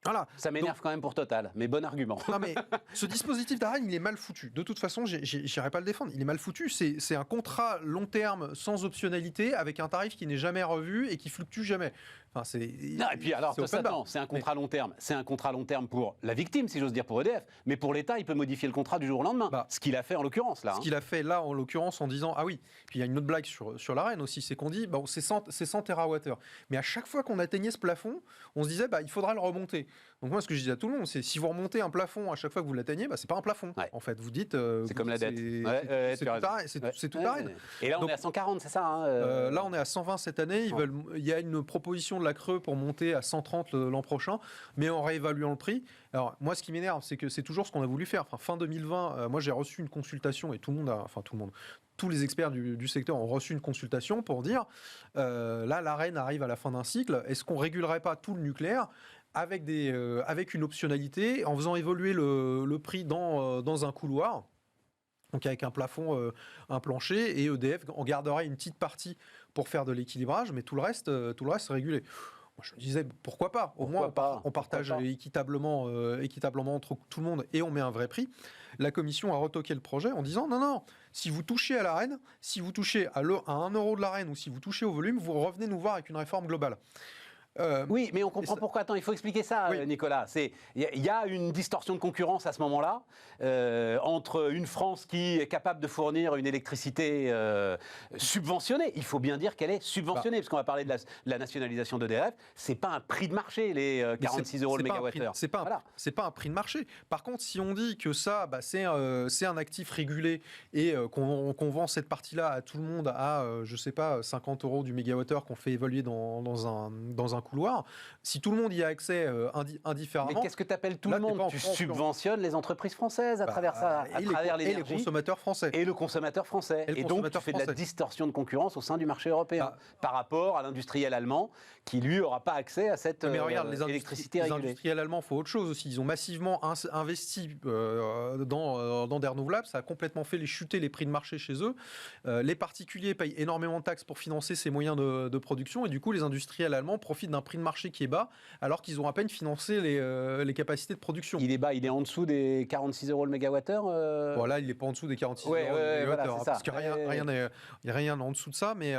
Voilà.
Ça m'énerve quand même pour Total, mais bon argument.
Non mais ce dispositif d'AREN, il est mal foutu. De toute façon, j'irai pas le défendre. Il est mal foutu. C'est un contrat long terme sans optionnalité avec un tarif qui n'est jamais revu et qui fluctue jamais. Enfin,
non, et puis alors, c'est un contrat long terme. C'est un contrat long terme pour la victime, si j'ose dire, pour EDF. Mais pour l'État, il peut modifier le contrat du jour au lendemain. Ce qu'il a fait en l'occurrence là.
Ce qu'il a fait là en l'occurrence en disant ah oui. Puis il y a une autre blague sur l'AREN aussi, c'est qu'on dit bon c'est 100 TWh. Mais à chaque fois qu'on atteignait ce plafond, on se disait il faudra le remonter. Donc moi ce que je dis à tout le monde, c'est si vous remontez un plafond à chaque fois que vous l'atteignez, c'est pas un plafond. Ouais. En fait, vous dites
c'est comme la dette.
C'est tout AREN.
Et là on est à 140, c'est ça
là on est à 120 cette année. Il y a une proposition de la Creux pour monter à 130 l'an prochain, mais en réévaluant le prix. Alors moi ce qui m'énerve, c'est que c'est toujours ce qu'on a voulu faire. Enfin, fin 2020, moi j'ai reçu une consultation et tous les experts du secteur ont reçu une consultation pour dire là l'AREN arrive à la fin d'un cycle, est-ce qu'on régulerait pas tout le nucléaire avec une optionnalité en faisant évoluer le prix dans un couloir, donc avec un plafond, un plancher, et EDF en garderait une petite partie pour faire de l'équilibrage, mais tout le reste régulé. Moi, je me disais pourquoi pas. Au moins on partage équitablement entre tout le monde et on met un vrai prix. La commission a retoqué le projet en disant non, si vous touchez à l'AREN, si vous touchez à 1 euro de l'AREN ou si vous touchez au volume, vous revenez nous voir avec une réforme globale.
Oui, mais on comprend pourquoi. Attends, il faut expliquer ça, oui. Nicolas. Il y a une distorsion de concurrence à ce moment-là entre une France qui est capable de fournir une électricité subventionnée. Il faut bien dire qu'elle est subventionnée, parce qu'on va parler de la nationalisation d'EDF. C'est pas un prix de marché, les 46 euros le mégawattheure.
C'est pas un prix de marché. Par contre, si on dit que ça, c'est un actif régulé et qu'on vend cette partie-là à tout le monde à, je sais pas, 50 euros du mégawattheure qu'on fait évoluer dans un couloir, si tout le monde y a accès indifféremment...
Mais qu'est-ce que tu appelles tout le monde ? Tu subventionnes les entreprises françaises à travers ça, à travers l'énergie.
Et les consommateurs français.
Et le consommateur français. Et donc tu fais de la distorsion de concurrence au sein du marché européen par rapport à l'industriel allemand qui, lui, n'aura pas accès à cette électricité régulée.
Les industriels allemands font autre chose aussi. Ils ont massivement investi dans des renouvelables. Ça a complètement fait chuter les prix de marché chez eux. Les particuliers payent énormément de taxes pour financer ces moyens de production et du coup, les industriels allemands profitent d'un prix de marché qui est bas alors qu'ils ont à peine financé les capacités de production.
Il est bas, il est en dessous des 46 euros le mégawattheure
Voilà, il n'est pas en dessous des 46 euros le mégawattheure. Voilà, parce qu'il n'y a rien en dessous de ça, mais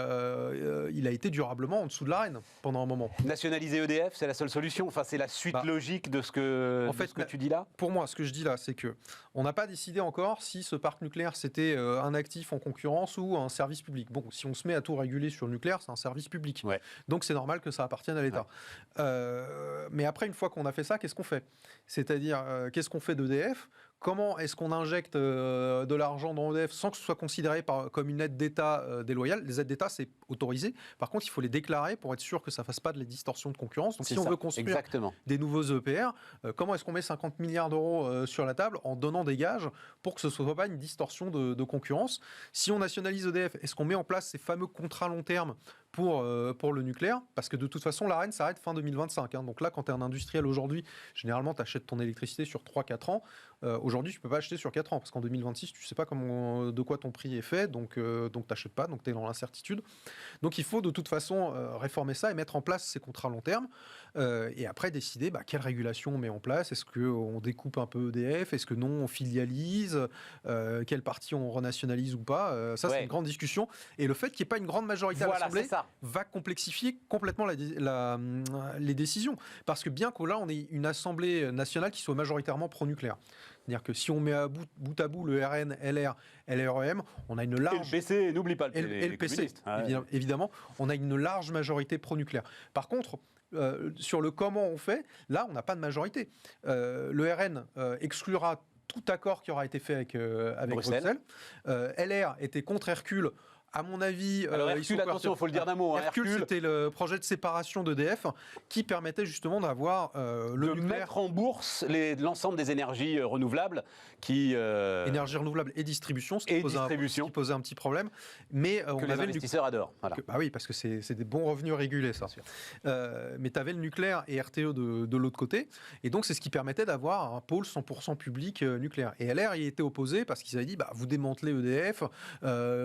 il a été durablement en dessous de l'AREN pendant un moment.
Nationaliser EDF, c'est la seule solution. Enfin, c'est la suite logique de ce que tu dis là.
Pour moi, ce que je dis là, c'est que on n'a pas décidé encore si ce parc nucléaire c'était un actif en concurrence ou un service public. Bon, si on se met à tout réguler sur le nucléaire, c'est un service public. Ouais. Donc c'est normal que ça appartienne à l'État. Ouais. Mais après, une fois qu'on a fait ça, qu'est-ce qu'on fait ? C'est-à-dire, qu'est-ce qu'on fait d'EDF ? Comment est-ce qu'on injecte de l'argent dans EDF sans que ce soit considéré comme une aide d'État déloyale ? Les aides d'État, c'est autorisé. Par contre, il faut les déclarer pour être sûr que ça ne fasse pas de la distorsion de concurrence. Donc, si on veut construire des nouveaux EPR, comment est-ce qu'on met 50 milliards d'euros sur la table en donnant des gages pour que ce ne soit pas une distorsion de concurrence ? Si on nationalise EDF, est-ce qu'on met en place ces fameux contrats long terme pour le nucléaire, parce que de toute façon, l'AREN s'arrête fin 2025. Hein. Donc là, quand tu es un industriel aujourd'hui, généralement, tu achètes ton électricité sur 3-4 ans. Aujourd'hui, tu ne peux pas acheter sur 4 ans, parce qu'en 2026, tu ne sais pas de quoi ton prix est fait, donc tu n'achètes pas, donc tu es dans l'incertitude. Donc il faut de toute façon réformer ça et mettre en place ces contrats long terme, et après décider quelle régulation on met en place. Est-ce qu'on découpe un peu EDF ? Est-ce que non, on filialise ? Quelle partie on renationalise ou pas ? Ça, c'est une grande discussion. Et le fait qu'il n'y ait pas une grande majorité à l'Assemblée va complexifier complètement les décisions. Parce que bien qu'au là, on ait une Assemblée nationale qui soit majoritairement pro-nucléaire. C'est-à-dire que si on met bout à bout le RN, LR, LREM, on a une large...
Et le PC, n'oublie pas le
PC, évidemment, on a une large majorité pro-nucléaire. Par contre, sur le comment on fait, là, on n'a pas de majorité. Le RN exclura tout accord qui aura été fait avec Bruxelles. LR était contre Hercule, à mon avis,
Alors
ils sont
Hercule, attention, il faut le dire d'un mot. Hein,
Hercule, c'était le projet de séparation d'EDF qui permettait justement d'avoir le
de
nucléaire.
mettre en bourse l'ensemble des énergies renouvelables qui...
Énergie renouvelable et distribution, ce qui,
et
posait
distribution.
Ce qui posait un petit problème. Mais on
que les
avait
investisseurs adorent. Voilà.
bah oui, parce que c'est des bons revenus régulés, ça. Mais tu avais le nucléaire et RTE de l'autre côté. Et donc, c'est ce qui permettait d'avoir un pôle 100% public nucléaire. Et LR y était opposé parce qu'ils avaient dit, vous démantelez EDF,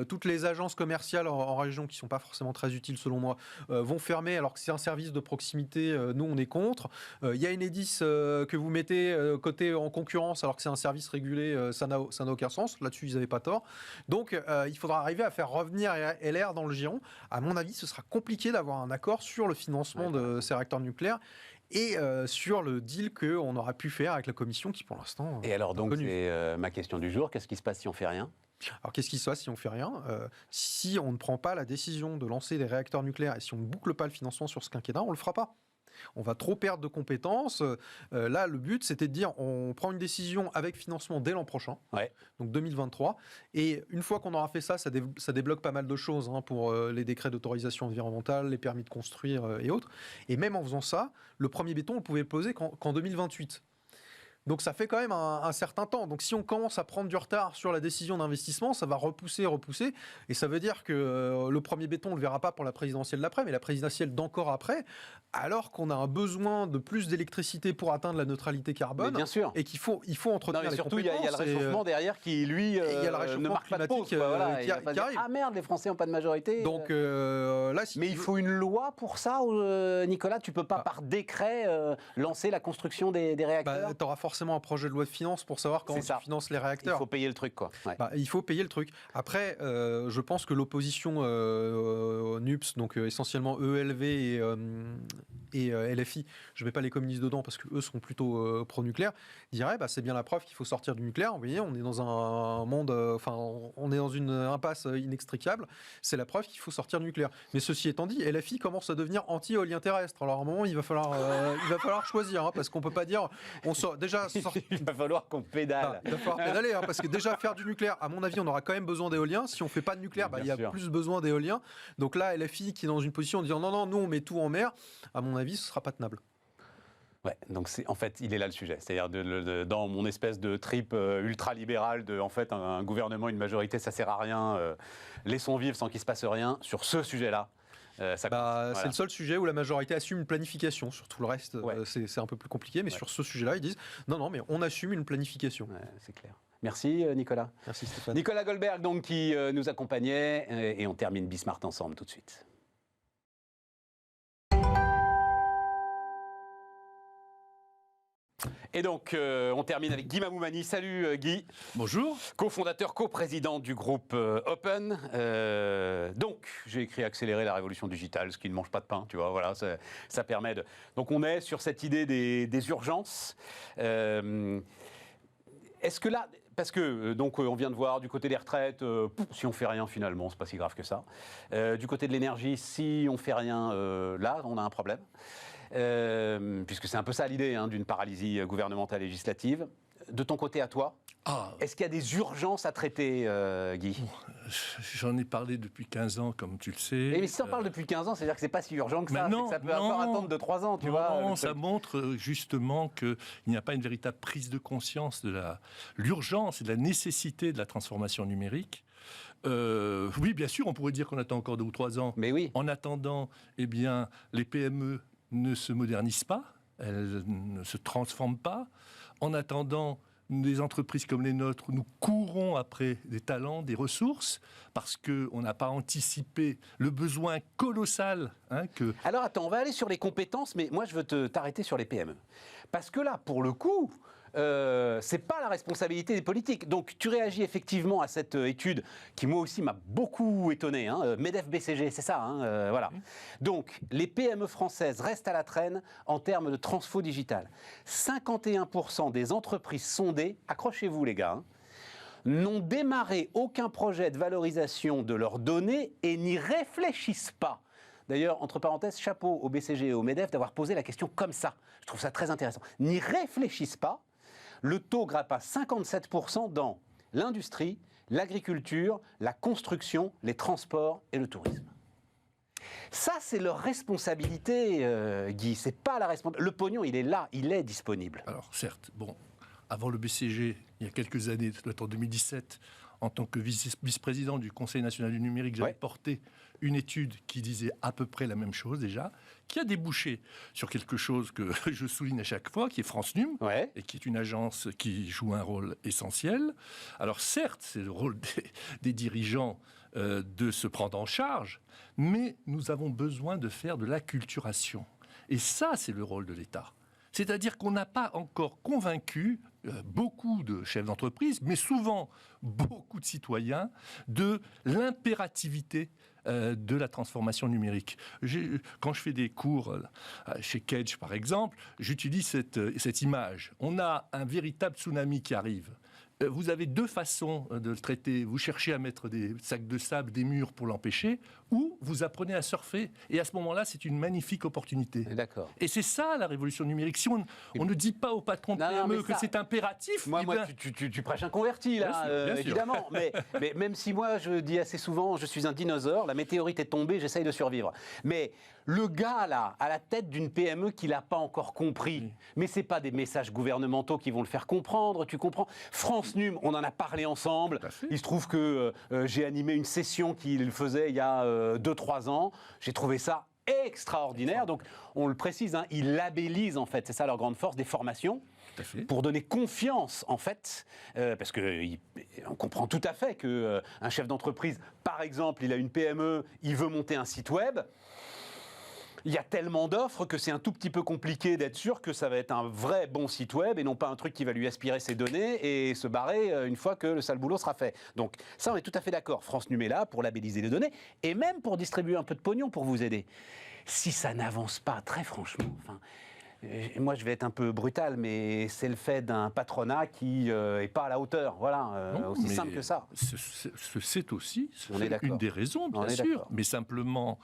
toutes les agences commerciales en région, qui ne sont pas forcément très utiles selon moi, vont fermer alors que c'est un service de proximité. Nous, on est contre. Il y a Enedis que vous mettez côté en concurrence alors que c'est un service régulé. Ça n'a aucun sens. Là-dessus, ils n'avaient pas tort. Donc, il faudra arriver à faire revenir LR dans le giron. À mon avis, ce sera compliqué d'avoir un accord sur le financement de ces réacteurs nucléaires et sur le deal qu'on aura pu faire avec la Commission qui, pour l'instant,
Et alors, donc, c'est ma question du jour. Qu'est-ce qui se passe si on fait rien ?
Alors, qu'est-ce qui se passe si on ne fait rien ? Si on ne prend pas la décision de lancer des réacteurs nucléaires et si on ne boucle pas le financement sur ce quinquennat, on ne le fera pas. On va trop perdre de compétences. Là, le but, c'était de dire on prend une décision avec financement dès l'an prochain, donc 2023. Et une fois qu'on aura fait ça, ça débloque pas mal de choses pour les décrets d'autorisation environnementale, les permis de construire et autres. Et même en faisant ça, le premier béton, on pouvait le poser qu'en 2028. Donc ça fait quand même un certain temps. Donc si on commence à prendre du retard sur la décision d'investissement, ça va repousser. Et ça veut dire que le premier béton, on ne le verra pas pour la présidentielle d'après, mais la présidentielle d'encore après, alors qu'on a un besoin de plus d'électricité pour atteindre la neutralité carbone.
Mais bien sûr.
Et qu'il faut entretenir les
surtout,
compétences.
Il y a le réchauffement derrière qui, lui, ne marque pas de pause.
qui arrive.
Ah merde, les Français n'ont pas de majorité.
Donc là,
mais il faut une loi pour ça, Nicolas. Tu ne peux pas par décret lancer la construction des réacteurs.
Tu auras forcément un projet de loi de finances pour savoir comment tu finances les réacteurs.
Il faut payer le truc, quoi. Ouais.
Il faut payer le truc. Après, je pense que l'opposition NUPS, donc essentiellement ELV et LFI, je ne mets pas les communistes dedans parce qu'eux sont plutôt pro-nucléaire, dirait c'est bien la preuve qu'il faut sortir du nucléaire. Vous voyez, on est dans un monde, on est dans une impasse inextricable. C'est la preuve qu'il faut sortir du nucléaire. Mais ceci étant dit, LFI commence à devenir anti-éolien terrestre. Alors à un moment, il va falloir choisir, parce qu'on peut pas dire, on sort déjà.
Il va falloir qu'on pédale.
Il va falloir pédaler, parce que déjà faire du nucléaire, à mon avis, on aura quand même besoin d'éolien. Si on fait pas de nucléaire, il y a plus besoin d'éolien. Donc là, LFI qui est dans une position de dire non, nous on met tout en mer. À mon avis, ce sera pas tenable.
Ouais, donc en fait, il est là le sujet. C'est-à-dire dans mon espèce de trip ultra-libéral en fait, un gouvernement, une majorité, ça sert à rien. Laissons vivre sans qu'il se passe rien. Sur ce sujet-là,
c'est le seul sujet où la majorité assume une planification. Sur tout le reste, c'est un peu plus compliqué. Mais sur ce sujet-là, ils disent non, mais on assume une planification.
Ouais, c'est clair. Merci Nicolas.
Merci Stéphane.
Nicolas Goldberg, donc, qui nous accompagnait. Et on termine Bismart ensemble tout de suite. Et donc, on termine avec Guy Mamoumani. Salut Guy.
Bonjour.
Co-fondateur, co-président du groupe Open. Donc, j'ai écrit Accélérer la révolution digitale, ce qui ne mange pas de pain, tu vois, voilà, ça permet de... Donc, on est sur cette idée des urgences. Est-ce que là... Parce que, donc, on vient de voir du côté des retraites, si on fait rien, finalement, c'est pas si grave que ça. Du côté de l'énergie, si on fait rien, là, on a un problème. Puisque c'est un peu ça l'idée d'une paralysie gouvernementale législative. De ton côté à toi, est-ce qu'il y a des urgences à traiter, Guy ?
J'en ai parlé depuis 15 ans, comme tu le sais.
Mais si on parle depuis 15 ans, c'est-à-dire que c'est pas si urgent que ça.
Non,
ça peut encore attendre de 3 ans, tu vois.
Non, ça montre justement qu'il n'y a pas une véritable prise de conscience de l'urgence et de la nécessité de la transformation numérique. Oui, bien sûr, on pourrait dire qu'on attend encore 2 ou 3 ans.
Mais oui.
En attendant, eh bien, les PME ne se modernisent pas, elles ne se transforment pas. En attendant, des entreprises comme les nôtres, nous courons après des talents, des ressources, parce qu'on n'a pas anticipé le besoin colossal que...
Alors attends, on va aller sur les compétences, mais moi je veux t'arrêter sur les PME. Parce que là, pour le coup... c'est pas la responsabilité des politiques. Donc tu réagis effectivement à cette étude qui moi aussi m'a beaucoup étonné, MEDEF BCG, c'est ça, voilà. Donc les PME françaises restent à la traîne en termes de transfo digital. 51% des entreprises sondées, accrochez-vous les gars, n'ont démarré aucun projet de valorisation de leurs données et n'y réfléchissent pas. D'ailleurs, entre parenthèses, chapeau au BCG et au MEDEF d'avoir posé la question comme ça. Je trouve ça très intéressant. N'y réfléchissent pas. Le taux grimpe à 57% dans l'industrie, l'agriculture, la construction, les transports et le tourisme. Ça, c'est leur responsabilité, Guy. C'est pas la responsabilité. Le pognon, il est là, il est disponible.
Alors, certes, bon, avant le BCG, il y a quelques années, en 2017, en tant que vice-président du Conseil national du numérique, j'avais porté une étude qui disait à peu près la même chose déjà, qui a débouché sur quelque chose que je souligne à chaque fois, qui est France Num, et qui est une agence qui joue un rôle essentiel. Alors certes, c'est le rôle des dirigeants de se prendre en charge, mais nous avons besoin de faire de l'acculturation. Et ça, c'est le rôle de l'État. C'est-à-dire qu'on n'a pas encore convaincu beaucoup de chefs d'entreprise, mais souvent beaucoup de citoyens, de l'impérativité de la transformation numérique. Quand je fais des cours chez Kedge, par exemple, j'utilise cette image. On a un véritable tsunami qui arrive. Vous avez deux façons de le traiter. Vous cherchez à mettre des sacs de sable, des murs pour l'empêcher, ou vous apprenez à surfer. Et à ce moment-là, c'est une magnifique opportunité.
D'accord.
Et c'est ça la révolution numérique. Si on ne dit pas aux patrons de PME que c'est impératif...
Moi, tu prêches un converti, là, bien sûr, évidemment. mais même si moi, je dis assez souvent, je suis un dinosaure, la météorite est tombée, j'essaye de survivre. Mais le gars, là, à la tête d'une PME qui l'a pas encore compris, mais c'est pas des messages gouvernementaux qui vont le faire comprendre, tu comprends. France Num, on en a parlé ensemble. Il se trouve que j'ai animé une session qu'il faisait il y a 2-3 ans. J'ai trouvé ça extraordinaire. Donc, on le précise, hein, ils labellisent, en fait, c'est ça leur grande force, des formations. Pour donner confiance, en fait, parce qu'on comprend tout à fait qu'un chef d'entreprise, par exemple, il a une PME, il veut monter un site web. Il y a tellement d'offres que c'est un tout petit peu compliqué d'être sûr que ça va être un vrai bon site web et non pas un truc qui va lui aspirer ses données et se barrer une fois que le sale boulot sera fait. Donc ça, on est tout à fait d'accord. France Num est là pour labelliser les données et même pour distribuer un peu de pognon pour vous aider. Si ça n'avance pas, très franchement, moi je vais être un peu brutal, mais c'est le fait d'un patronat qui n'est pas à la hauteur. Voilà, aussi simple que ça.
C'est aussi une des raisons, bien sûr. Mais simplement...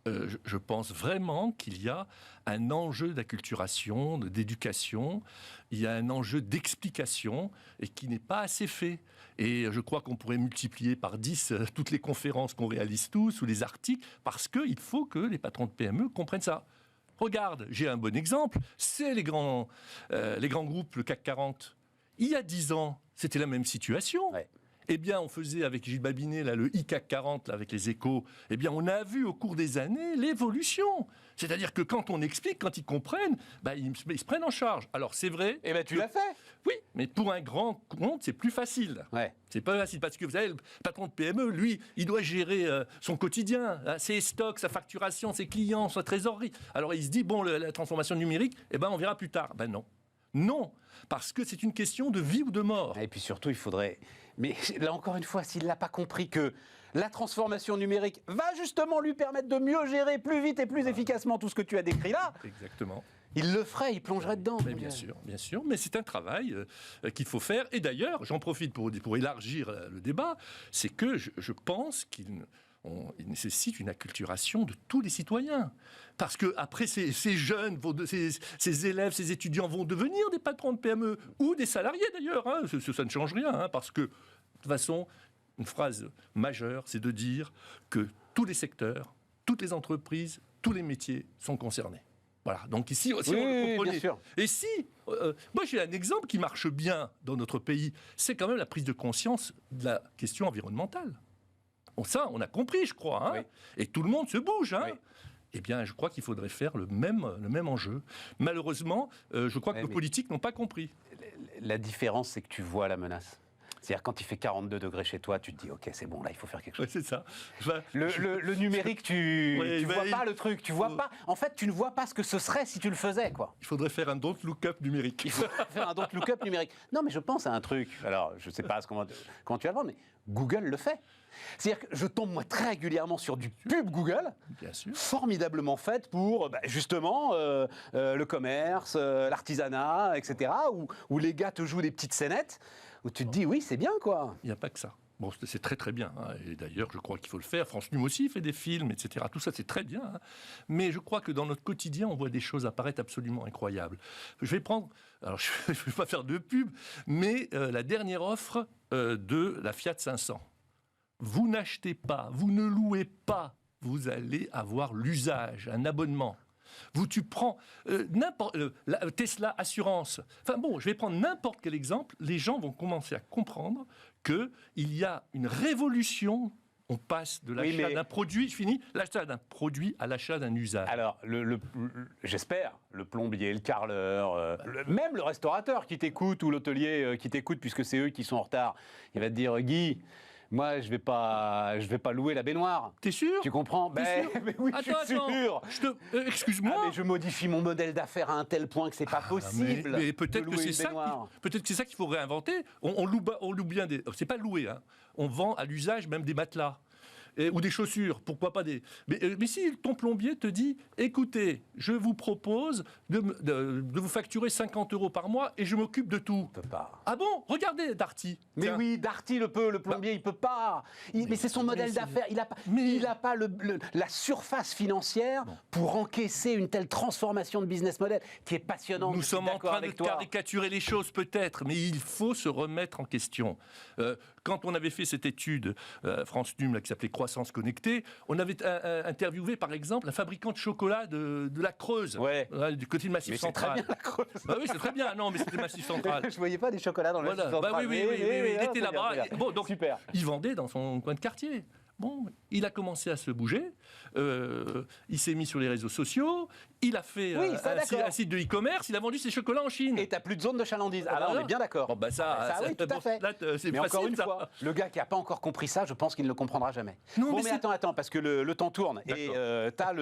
je pense vraiment qu'il y a un enjeu d'acculturation, d'éducation, il y a un enjeu d'explication et qui n'est pas assez fait. Et je crois qu'on pourrait multiplier par 10 toutes les conférences qu'on réalise tous ou les articles parce qu'il faut que les patrons de PME comprennent ça. Regarde, j'ai un bon exemple, c'est les grands groupes, le CAC 40. Il y a 10 ans, c'était la même situation. Ouais. Eh bien, on faisait avec Gilles Babinet, là, le ICAC 40, là, avec les échos, eh bien, on a vu au cours des années l'évolution. C'est-à-dire que quand on explique, quand ils comprennent, ils se prennent en charge. Alors, c'est vrai...
Eh bien, tu l'as fait.
Oui, mais pour un grand compte, c'est plus facile. Ouais. C'est pas facile, parce que, vous savez, le patron de PME, lui, il doit gérer son quotidien, ses stocks, sa facturation, ses clients, sa trésorerie. Alors, il se dit, bon, la transformation numérique, on verra plus tard. Ben non. Non, parce que c'est une question de vie ou de mort.
Et puis surtout, il faudrait... Mais là, encore une fois, s'il n'a pas compris que la transformation numérique va justement lui permettre de mieux gérer plus vite et plus efficacement tout ce que tu as décrit là...
Exactement.
Il le ferait, il plongerait dedans.
Mais bien sûr, mais c'est un travail qu'il faut faire. Et d'ailleurs, j'en profite pour élargir le débat, c'est que je pense qu'il nécessite une acculturation de tous les citoyens. Parce qu'après, ces jeunes, ces élèves, ces étudiants vont devenir des patrons de PME ou des salariés d'ailleurs. Hein. Ça ne change rien, hein, parce que, de toute façon, une phrase majeure, c'est de dire que tous les secteurs, toutes les entreprises, tous les métiers sont concernés. Voilà, donc ici, si on le comprenait. Bien sûr. Et si, moi j'ai un exemple qui marche bien dans notre pays, c'est quand même la prise de conscience de la question environnementale. Ça, on a compris, je crois. Hein, oui. Et tout le monde se bouge. Hein. Oui. Eh bien, je crois qu'il faudrait faire le même enjeu. Malheureusement, je crois que nos politiques n'ont pas compris.
La différence, c'est que tu vois la menace. C'est-à-dire, quand il fait 42 degrés chez toi, tu te dis, OK, c'est bon, là, il faut faire quelque chose.
Ouais, c'est ça.
Le numérique, tu vois pas le truc. Tu vois pas. En fait, tu ne vois pas ce que ce serait si tu le faisais, quoi.
Il faudrait faire un don't look up numérique.
Il faudrait faire un don't look up numérique. Non, mais je pense à un truc. Alors, je sais pas comment tu vas le vendre, mais Google le fait. C'est-à-dire que je tombe, moi, très régulièrement sur du pub Google, formidablement fait pour, justement, le commerce, l'artisanat, etc., où les gars te jouent des petites scénettes, où tu te dis, oui, c'est bien, quoi.
Il n'y a pas que ça. Bon, c'est très très bien, hein. Et d'ailleurs, je crois qu'il faut le faire. France Num aussi fait des films, etc. Tout ça, c'est très bien, hein. Mais je crois que dans notre quotidien, on voit des choses apparaître absolument incroyables. Je vais prendre, alors je ne vais pas faire de pub, mais la dernière offre de la Fiat 500. Vous n'achetez pas, vous ne louez pas, vous allez avoir l'usage, un abonnement. Tu prends la Tesla Assurance. Enfin bon, je vais prendre n'importe quel exemple. Les gens vont commencer à comprendre qu'il y a une révolution. On passe de l'achat d'un produit, l'achat d'un produit à l'achat d'un usage.
Alors, j'espère, le plombier, le carreleur, même le restaurateur qui t'écoute ou l'hôtelier qui t'écoute, puisque c'est eux qui sont en retard, il va te dire, Guy, moi, je vais pas louer la baignoire.
T'es sûr?
Tu comprends? Mais oui, je suis sûr.
Excuse-moi.
Ah, mais je modifie mon modèle d'affaires à un tel point que c'est pas possible.
Mais peut-être que c'est ça. Peut-être que c'est ça qu'il faut réinventer. On loue bien des. C'est pas louer, hein. On vend à l'usage même des matelas. Ou des chaussures, pourquoi pas des... Mais si ton plombier te dit, écoutez, je vous propose de vous facturer 50 € par mois et je m'occupe de tout.
Il peut pas.
Ah bon? Regardez Darty.
Mais
Tiens.
oui, Darty le peut, le plombier il peut pas. Mais c'est son modèle d'affaires. Il a pas la surface financière pour encaisser une telle transformation de business model qui est passionnante.
Nous sommes en train de caricaturer les choses peut-être, mais il faut se remettre en question. Quand on avait fait cette étude, France Num, là, qui s'appelait Croissance connectée, on avait interviewé par exemple un fabricant de chocolat de la Creuse, du côté de Massif Central.
C'est très bien, la Creuse.
Bah oui, c'est très bien. Non, mais c'était Massif Central.
Je voyais pas des chocolats dans le Massif Central.
Bah oui, il était là-bas. Bon, donc,
super.
Il vendait dans son coin de quartier. Bon, il a commencé à se bouger, il s'est mis sur les réseaux sociaux, il a fait un site de e-commerce, il a vendu ses chocolats en Chine.
Et t'as plus de zone de chalandise. Alors on est bien d'accord.
Bon, bah ça
oui, tout à fait.
Là, c'est
mais
facile,
encore une
ça.
fois, le gars qui n'a pas encore compris ça, je pense qu'il ne le comprendra jamais.
Non,
mais attends, parce que le temps tourne.
D'accord.
Et t'as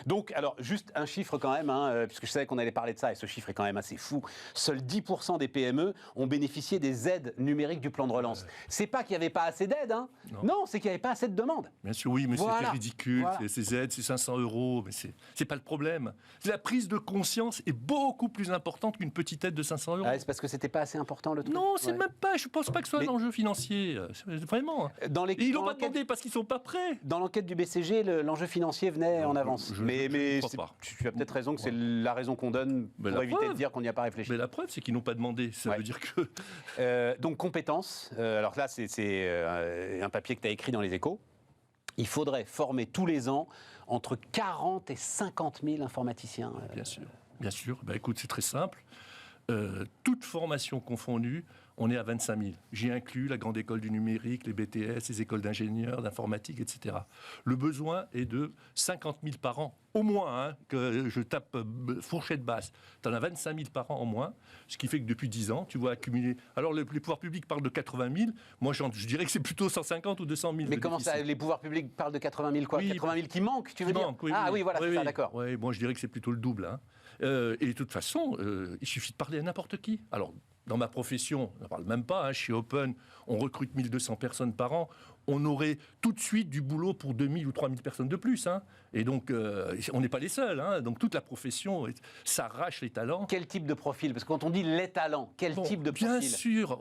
Donc, alors, juste un chiffre quand même, hein, puisque je savais qu'on allait parler de ça, et ce chiffre est quand même assez fou. Seuls 10% des PME ont bénéficié des aides numériques du plan de relance. C'est pas qu'il n'y avait pas assez d'aides, hein. Non, c'est qu'il n'y avait pas assez de demandes.
Bien sûr, oui, mais
Voilà.
c'était ridicule.
Voilà.
Ces aides, ces 500 €, mais c'est pas le problème. La prise de conscience est beaucoup plus importante qu'une petite aide de 500 €.
Ah, c'est parce que c'était pas assez important le truc.
Non, c'est même pas. Je pense pas que ce soit un enjeu financier. Vraiment. Ils l'ont pas demandé parce qu'ils sont pas prêts.
Dans l'enquête du BCG, l'enjeu financier venait en avance.
Je crois pas.
Tu as peut-être raison que c'est la raison qu'on donne pour éviter de dire qu'on n'y a pas réfléchi.
Mais la preuve, c'est qu'ils n'ont pas demandé. Ça veut dire que...
Donc compétences. Alors là, c'est un papier que tu as écrit dans les Échos. Il faudrait former tous les ans entre 40 et 50 000 informaticiens.
Bien sûr, bien sûr. Bah, écoute, c'est très simple. Toute formation confondue, on est à 25 000. J'y inclus la grande école du numérique, les BTS, les écoles d'ingénieurs, d'informatique, etc. Le besoin est de 50 000 par an, au moins, hein, que je tape fourchette basse. Tu en as 25 000 par an en moins, ce qui fait que depuis 10 ans, tu vois accumuler... Alors, les pouvoirs publics parlent de 80 000. Moi, je dirais que c'est plutôt 150 ou 200 000.
Mais comment ça, les pouvoirs publics parlent de 80 000 quoi? 80 000 qui manquent, tu veux dire? Oui, voilà, c'est ça, d'accord.
Oui, moi, je dirais que c'est plutôt le double, hein. Et de toute façon, il suffit de parler à n'importe qui. Alors, dans ma profession, on n'en parle même pas, hein, chez Open, on recrute 1200 personnes par an. On aurait tout de suite du boulot pour 2000 ou 3000 personnes de plus, hein. Et donc, on n'est pas les seuls, hein. Donc, toute la profession s'arrache les talents.
Quel type de profil? Parce que quand on dit les talents, quel type de profil?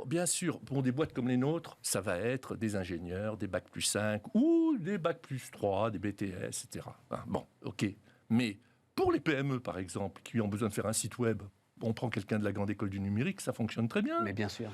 Bien sûr. Pour des boîtes comme les nôtres, ça va être des ingénieurs, des bac plus 5 ou des bac plus 3, des BTS, etc. Hein, bon, ok. Mais pour les PME, par exemple, qui ont besoin de faire un site web, on prend quelqu'un de la grande école du numérique, ça fonctionne très bien.
Mais bien sûr.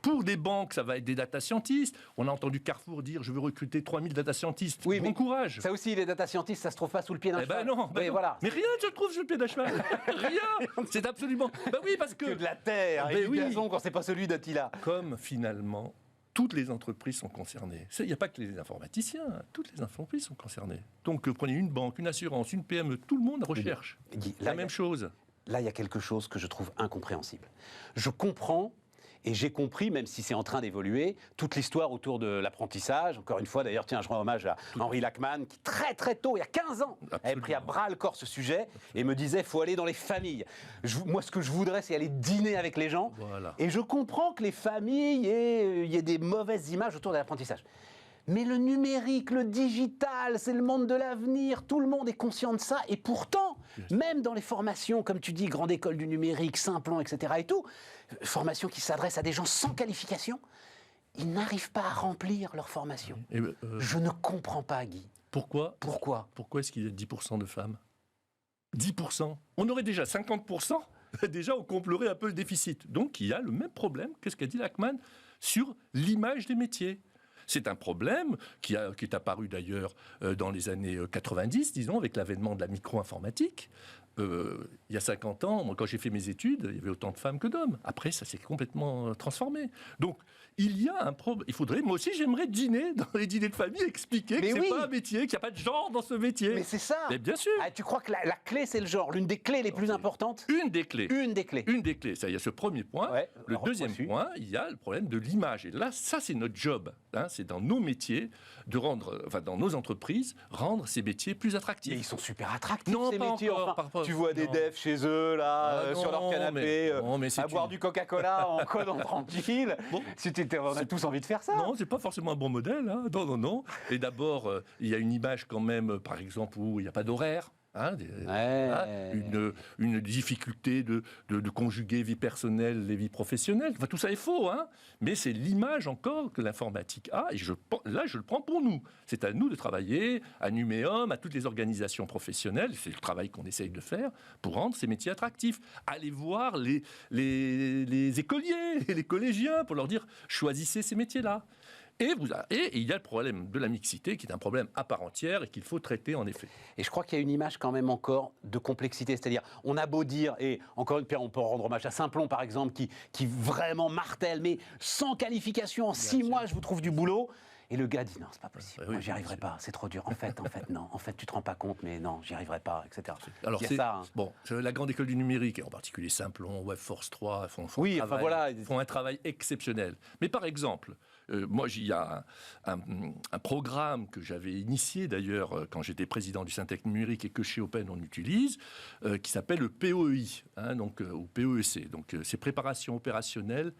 Pour des banques, ça va être des data scientists. On a entendu Carrefour dire « je veux recruter 3000 data scientists ».
Oui,
bon courage.
Ça aussi, les data scientists, ça se trouve pas sous le pied d'un cheval.
Non,
oui, voilà.
Mais rien ne se trouve sous le pied d'un cheval. Rien. C'est absolument... oui, parce que...
Que de la terre et du gazon quand c'est pas celui d'Attila.
Comme finalement... toutes les entreprises sont concernées. Il n'y a pas que les informaticiens, hein. Toutes les entreprises sont concernées. Donc, prenez une banque, une assurance, une PME, tout le monde recherche la même chose.
Là, il y a quelque chose que je trouve incompréhensible. Je comprends, et j'ai compris, même si c'est en train d'évoluer, toute l'histoire autour de l'apprentissage. Encore une fois, d'ailleurs, tiens, je rends hommage à Henri Lachmann, qui très très tôt, il y a 15 ans, avait pris à bras-le-corps ce sujet et me disait, il faut aller dans les familles. Moi, ce que je voudrais, c'est aller dîner avec les gens.
Voilà.
Et je comprends que les familles, il y ait des mauvaises images autour de l'apprentissage. Mais le numérique, le digital, c'est le monde de l'avenir, tout le monde est conscient de ça, et pourtant, même dans les formations, comme tu dis, grande école du numérique, Simplon, etc. et tout, formations qui s'adressent à des gens sans qualification, ils n'arrivent pas à remplir leur formation. Je ne comprends pas, Guy.
Pourquoi est-ce qu'il y a 10% de femmes ? 10%. On aurait déjà 50%. Déjà, on comblerait un peu le déficit. Donc, il y a le même problème que ce qu'a dit Lachmann sur l'image des métiers. C'est un problème qui est apparu d'ailleurs dans les années 90, disons, avec l'avènement de la micro-informatique. Il y a 50 ans, moi, quand j'ai fait mes études, il y avait autant de femmes que d'hommes. Après, ça s'est complètement transformé. Donc, il y a un problème. Il faudrait, moi aussi, j'aimerais dîner dans les dîners de famille, expliquer que c'est pas un métier, qu'il n'y a pas de genre dans ce métier.
Mais c'est ça.
Mais bien sûr.
Ah, tu crois que la clé, c'est le genre, l'une des clés les plus importantes ?
Une des clés.
Une des clés.
Une des clés. Ça, il y a ce premier point.
Ouais,
le deuxième point, il y a le problème de l'image. Et là, ça, c'est notre job. Hein, c'est dans nos métiers, dans nos entreprises, rendre ces métiers plus attractifs.
Mais ils sont super attractifs,
Non,
ces
pas
métiers.
encore,
Enfin, tu vois des devs chez eux, là, sur leur canapé, à boire du Coca-Cola en codant tranquille.
Bon.
On a tous envie de faire ça.
Non, c'est pas forcément un bon modèle. Hein. Non. Et d'abord, il y a une image quand même, par exemple, où il n'y a pas d'horaire. Hein, une difficulté de conjuguer vie personnelle et vie professionnelle. Enfin, tout ça est faux, hein, mais c'est l'image encore que l'informatique a, et là, je le prends pour nous. C'est à nous de travailler, à Numéum, à toutes les organisations professionnelles, c'est le travail qu'on essaye de faire pour rendre ces métiers attractifs. Allez voir les écoliers et les collégiens pour leur dire « choisissez ces métiers-là ». Et il y a le problème de la mixité, qui est un problème à part entière et qu'il faut traiter en effet.
Et je crois qu'il y a une image quand même encore de complexité. C'est-à-dire, on a beau dire, et encore une fois, on peut rendre hommage à Simplon par exemple, qui vraiment martèle, mais sans qualification, en 6 mois, je vous trouve du boulot. Et le gars dit non, c'est pas possible, moi, j'y arriverai pas, c'est trop dur. En fait, non, en fait, tu te rends pas compte, mais non, j'y arriverai pas, etc.
Alors,
c'est ça. Hein.
Bon, la grande école du numérique, et en particulier Simplon, Webforce 3, font un travail exceptionnel. Mais par exemple, moi, il y a un programme que j'avais initié d'ailleurs quand j'étais président du Syntec numérique et que chez Open on utilise, qui s'appelle le POEI, hein, ou PEEC. Donc, c'est préparation opérationnelle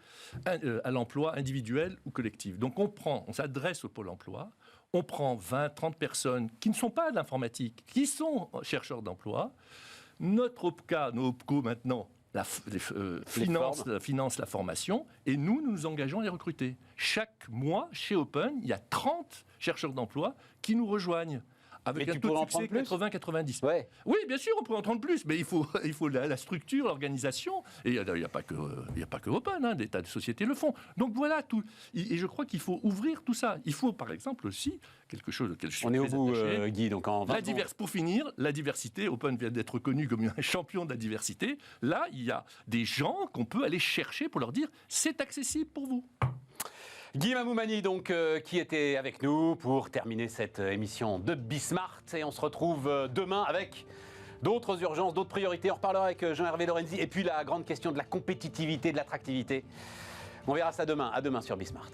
à l'emploi individuel ou collectif. Donc, on s'adresse au Pôle emploi, on prend 20, 30 personnes qui ne sont pas de l'informatique, qui sont chercheurs d'emploi. Notre OPCA, nos OPCO maintenant, finance la formation, et nous nous engageons à les recruter. Chaque mois, chez Open, il y a 30 chercheurs d'emploi qui nous rejoignent. Avec un taux de succès 80-90.
Ouais.
Oui, bien sûr, on peut en prendre plus, mais il faut la structure, l'organisation. Et il n'y a pas que Open, hein, des tas de sociétés le font. Donc voilà tout. Et je crois qu'il faut ouvrir tout ça. Il faut, par exemple, aussi, quelque chose auquel je suis très attaché. On est au bout,
Guy, donc en 20
Pour finir, la diversité. Open vient d'être connu comme un champion de la diversité. Là, il y a des gens qu'on peut aller chercher pour leur dire « c'est accessible pour vous ».
Guy Mamoumani, donc, qui était avec nous pour terminer cette émission de Bismart. Et on se retrouve demain avec d'autres urgences, d'autres priorités. On reparlera avec Jean-Hervé Lorenzi. Et puis la grande question de la compétitivité, de l'attractivité. On verra ça demain. À demain sur Bismart.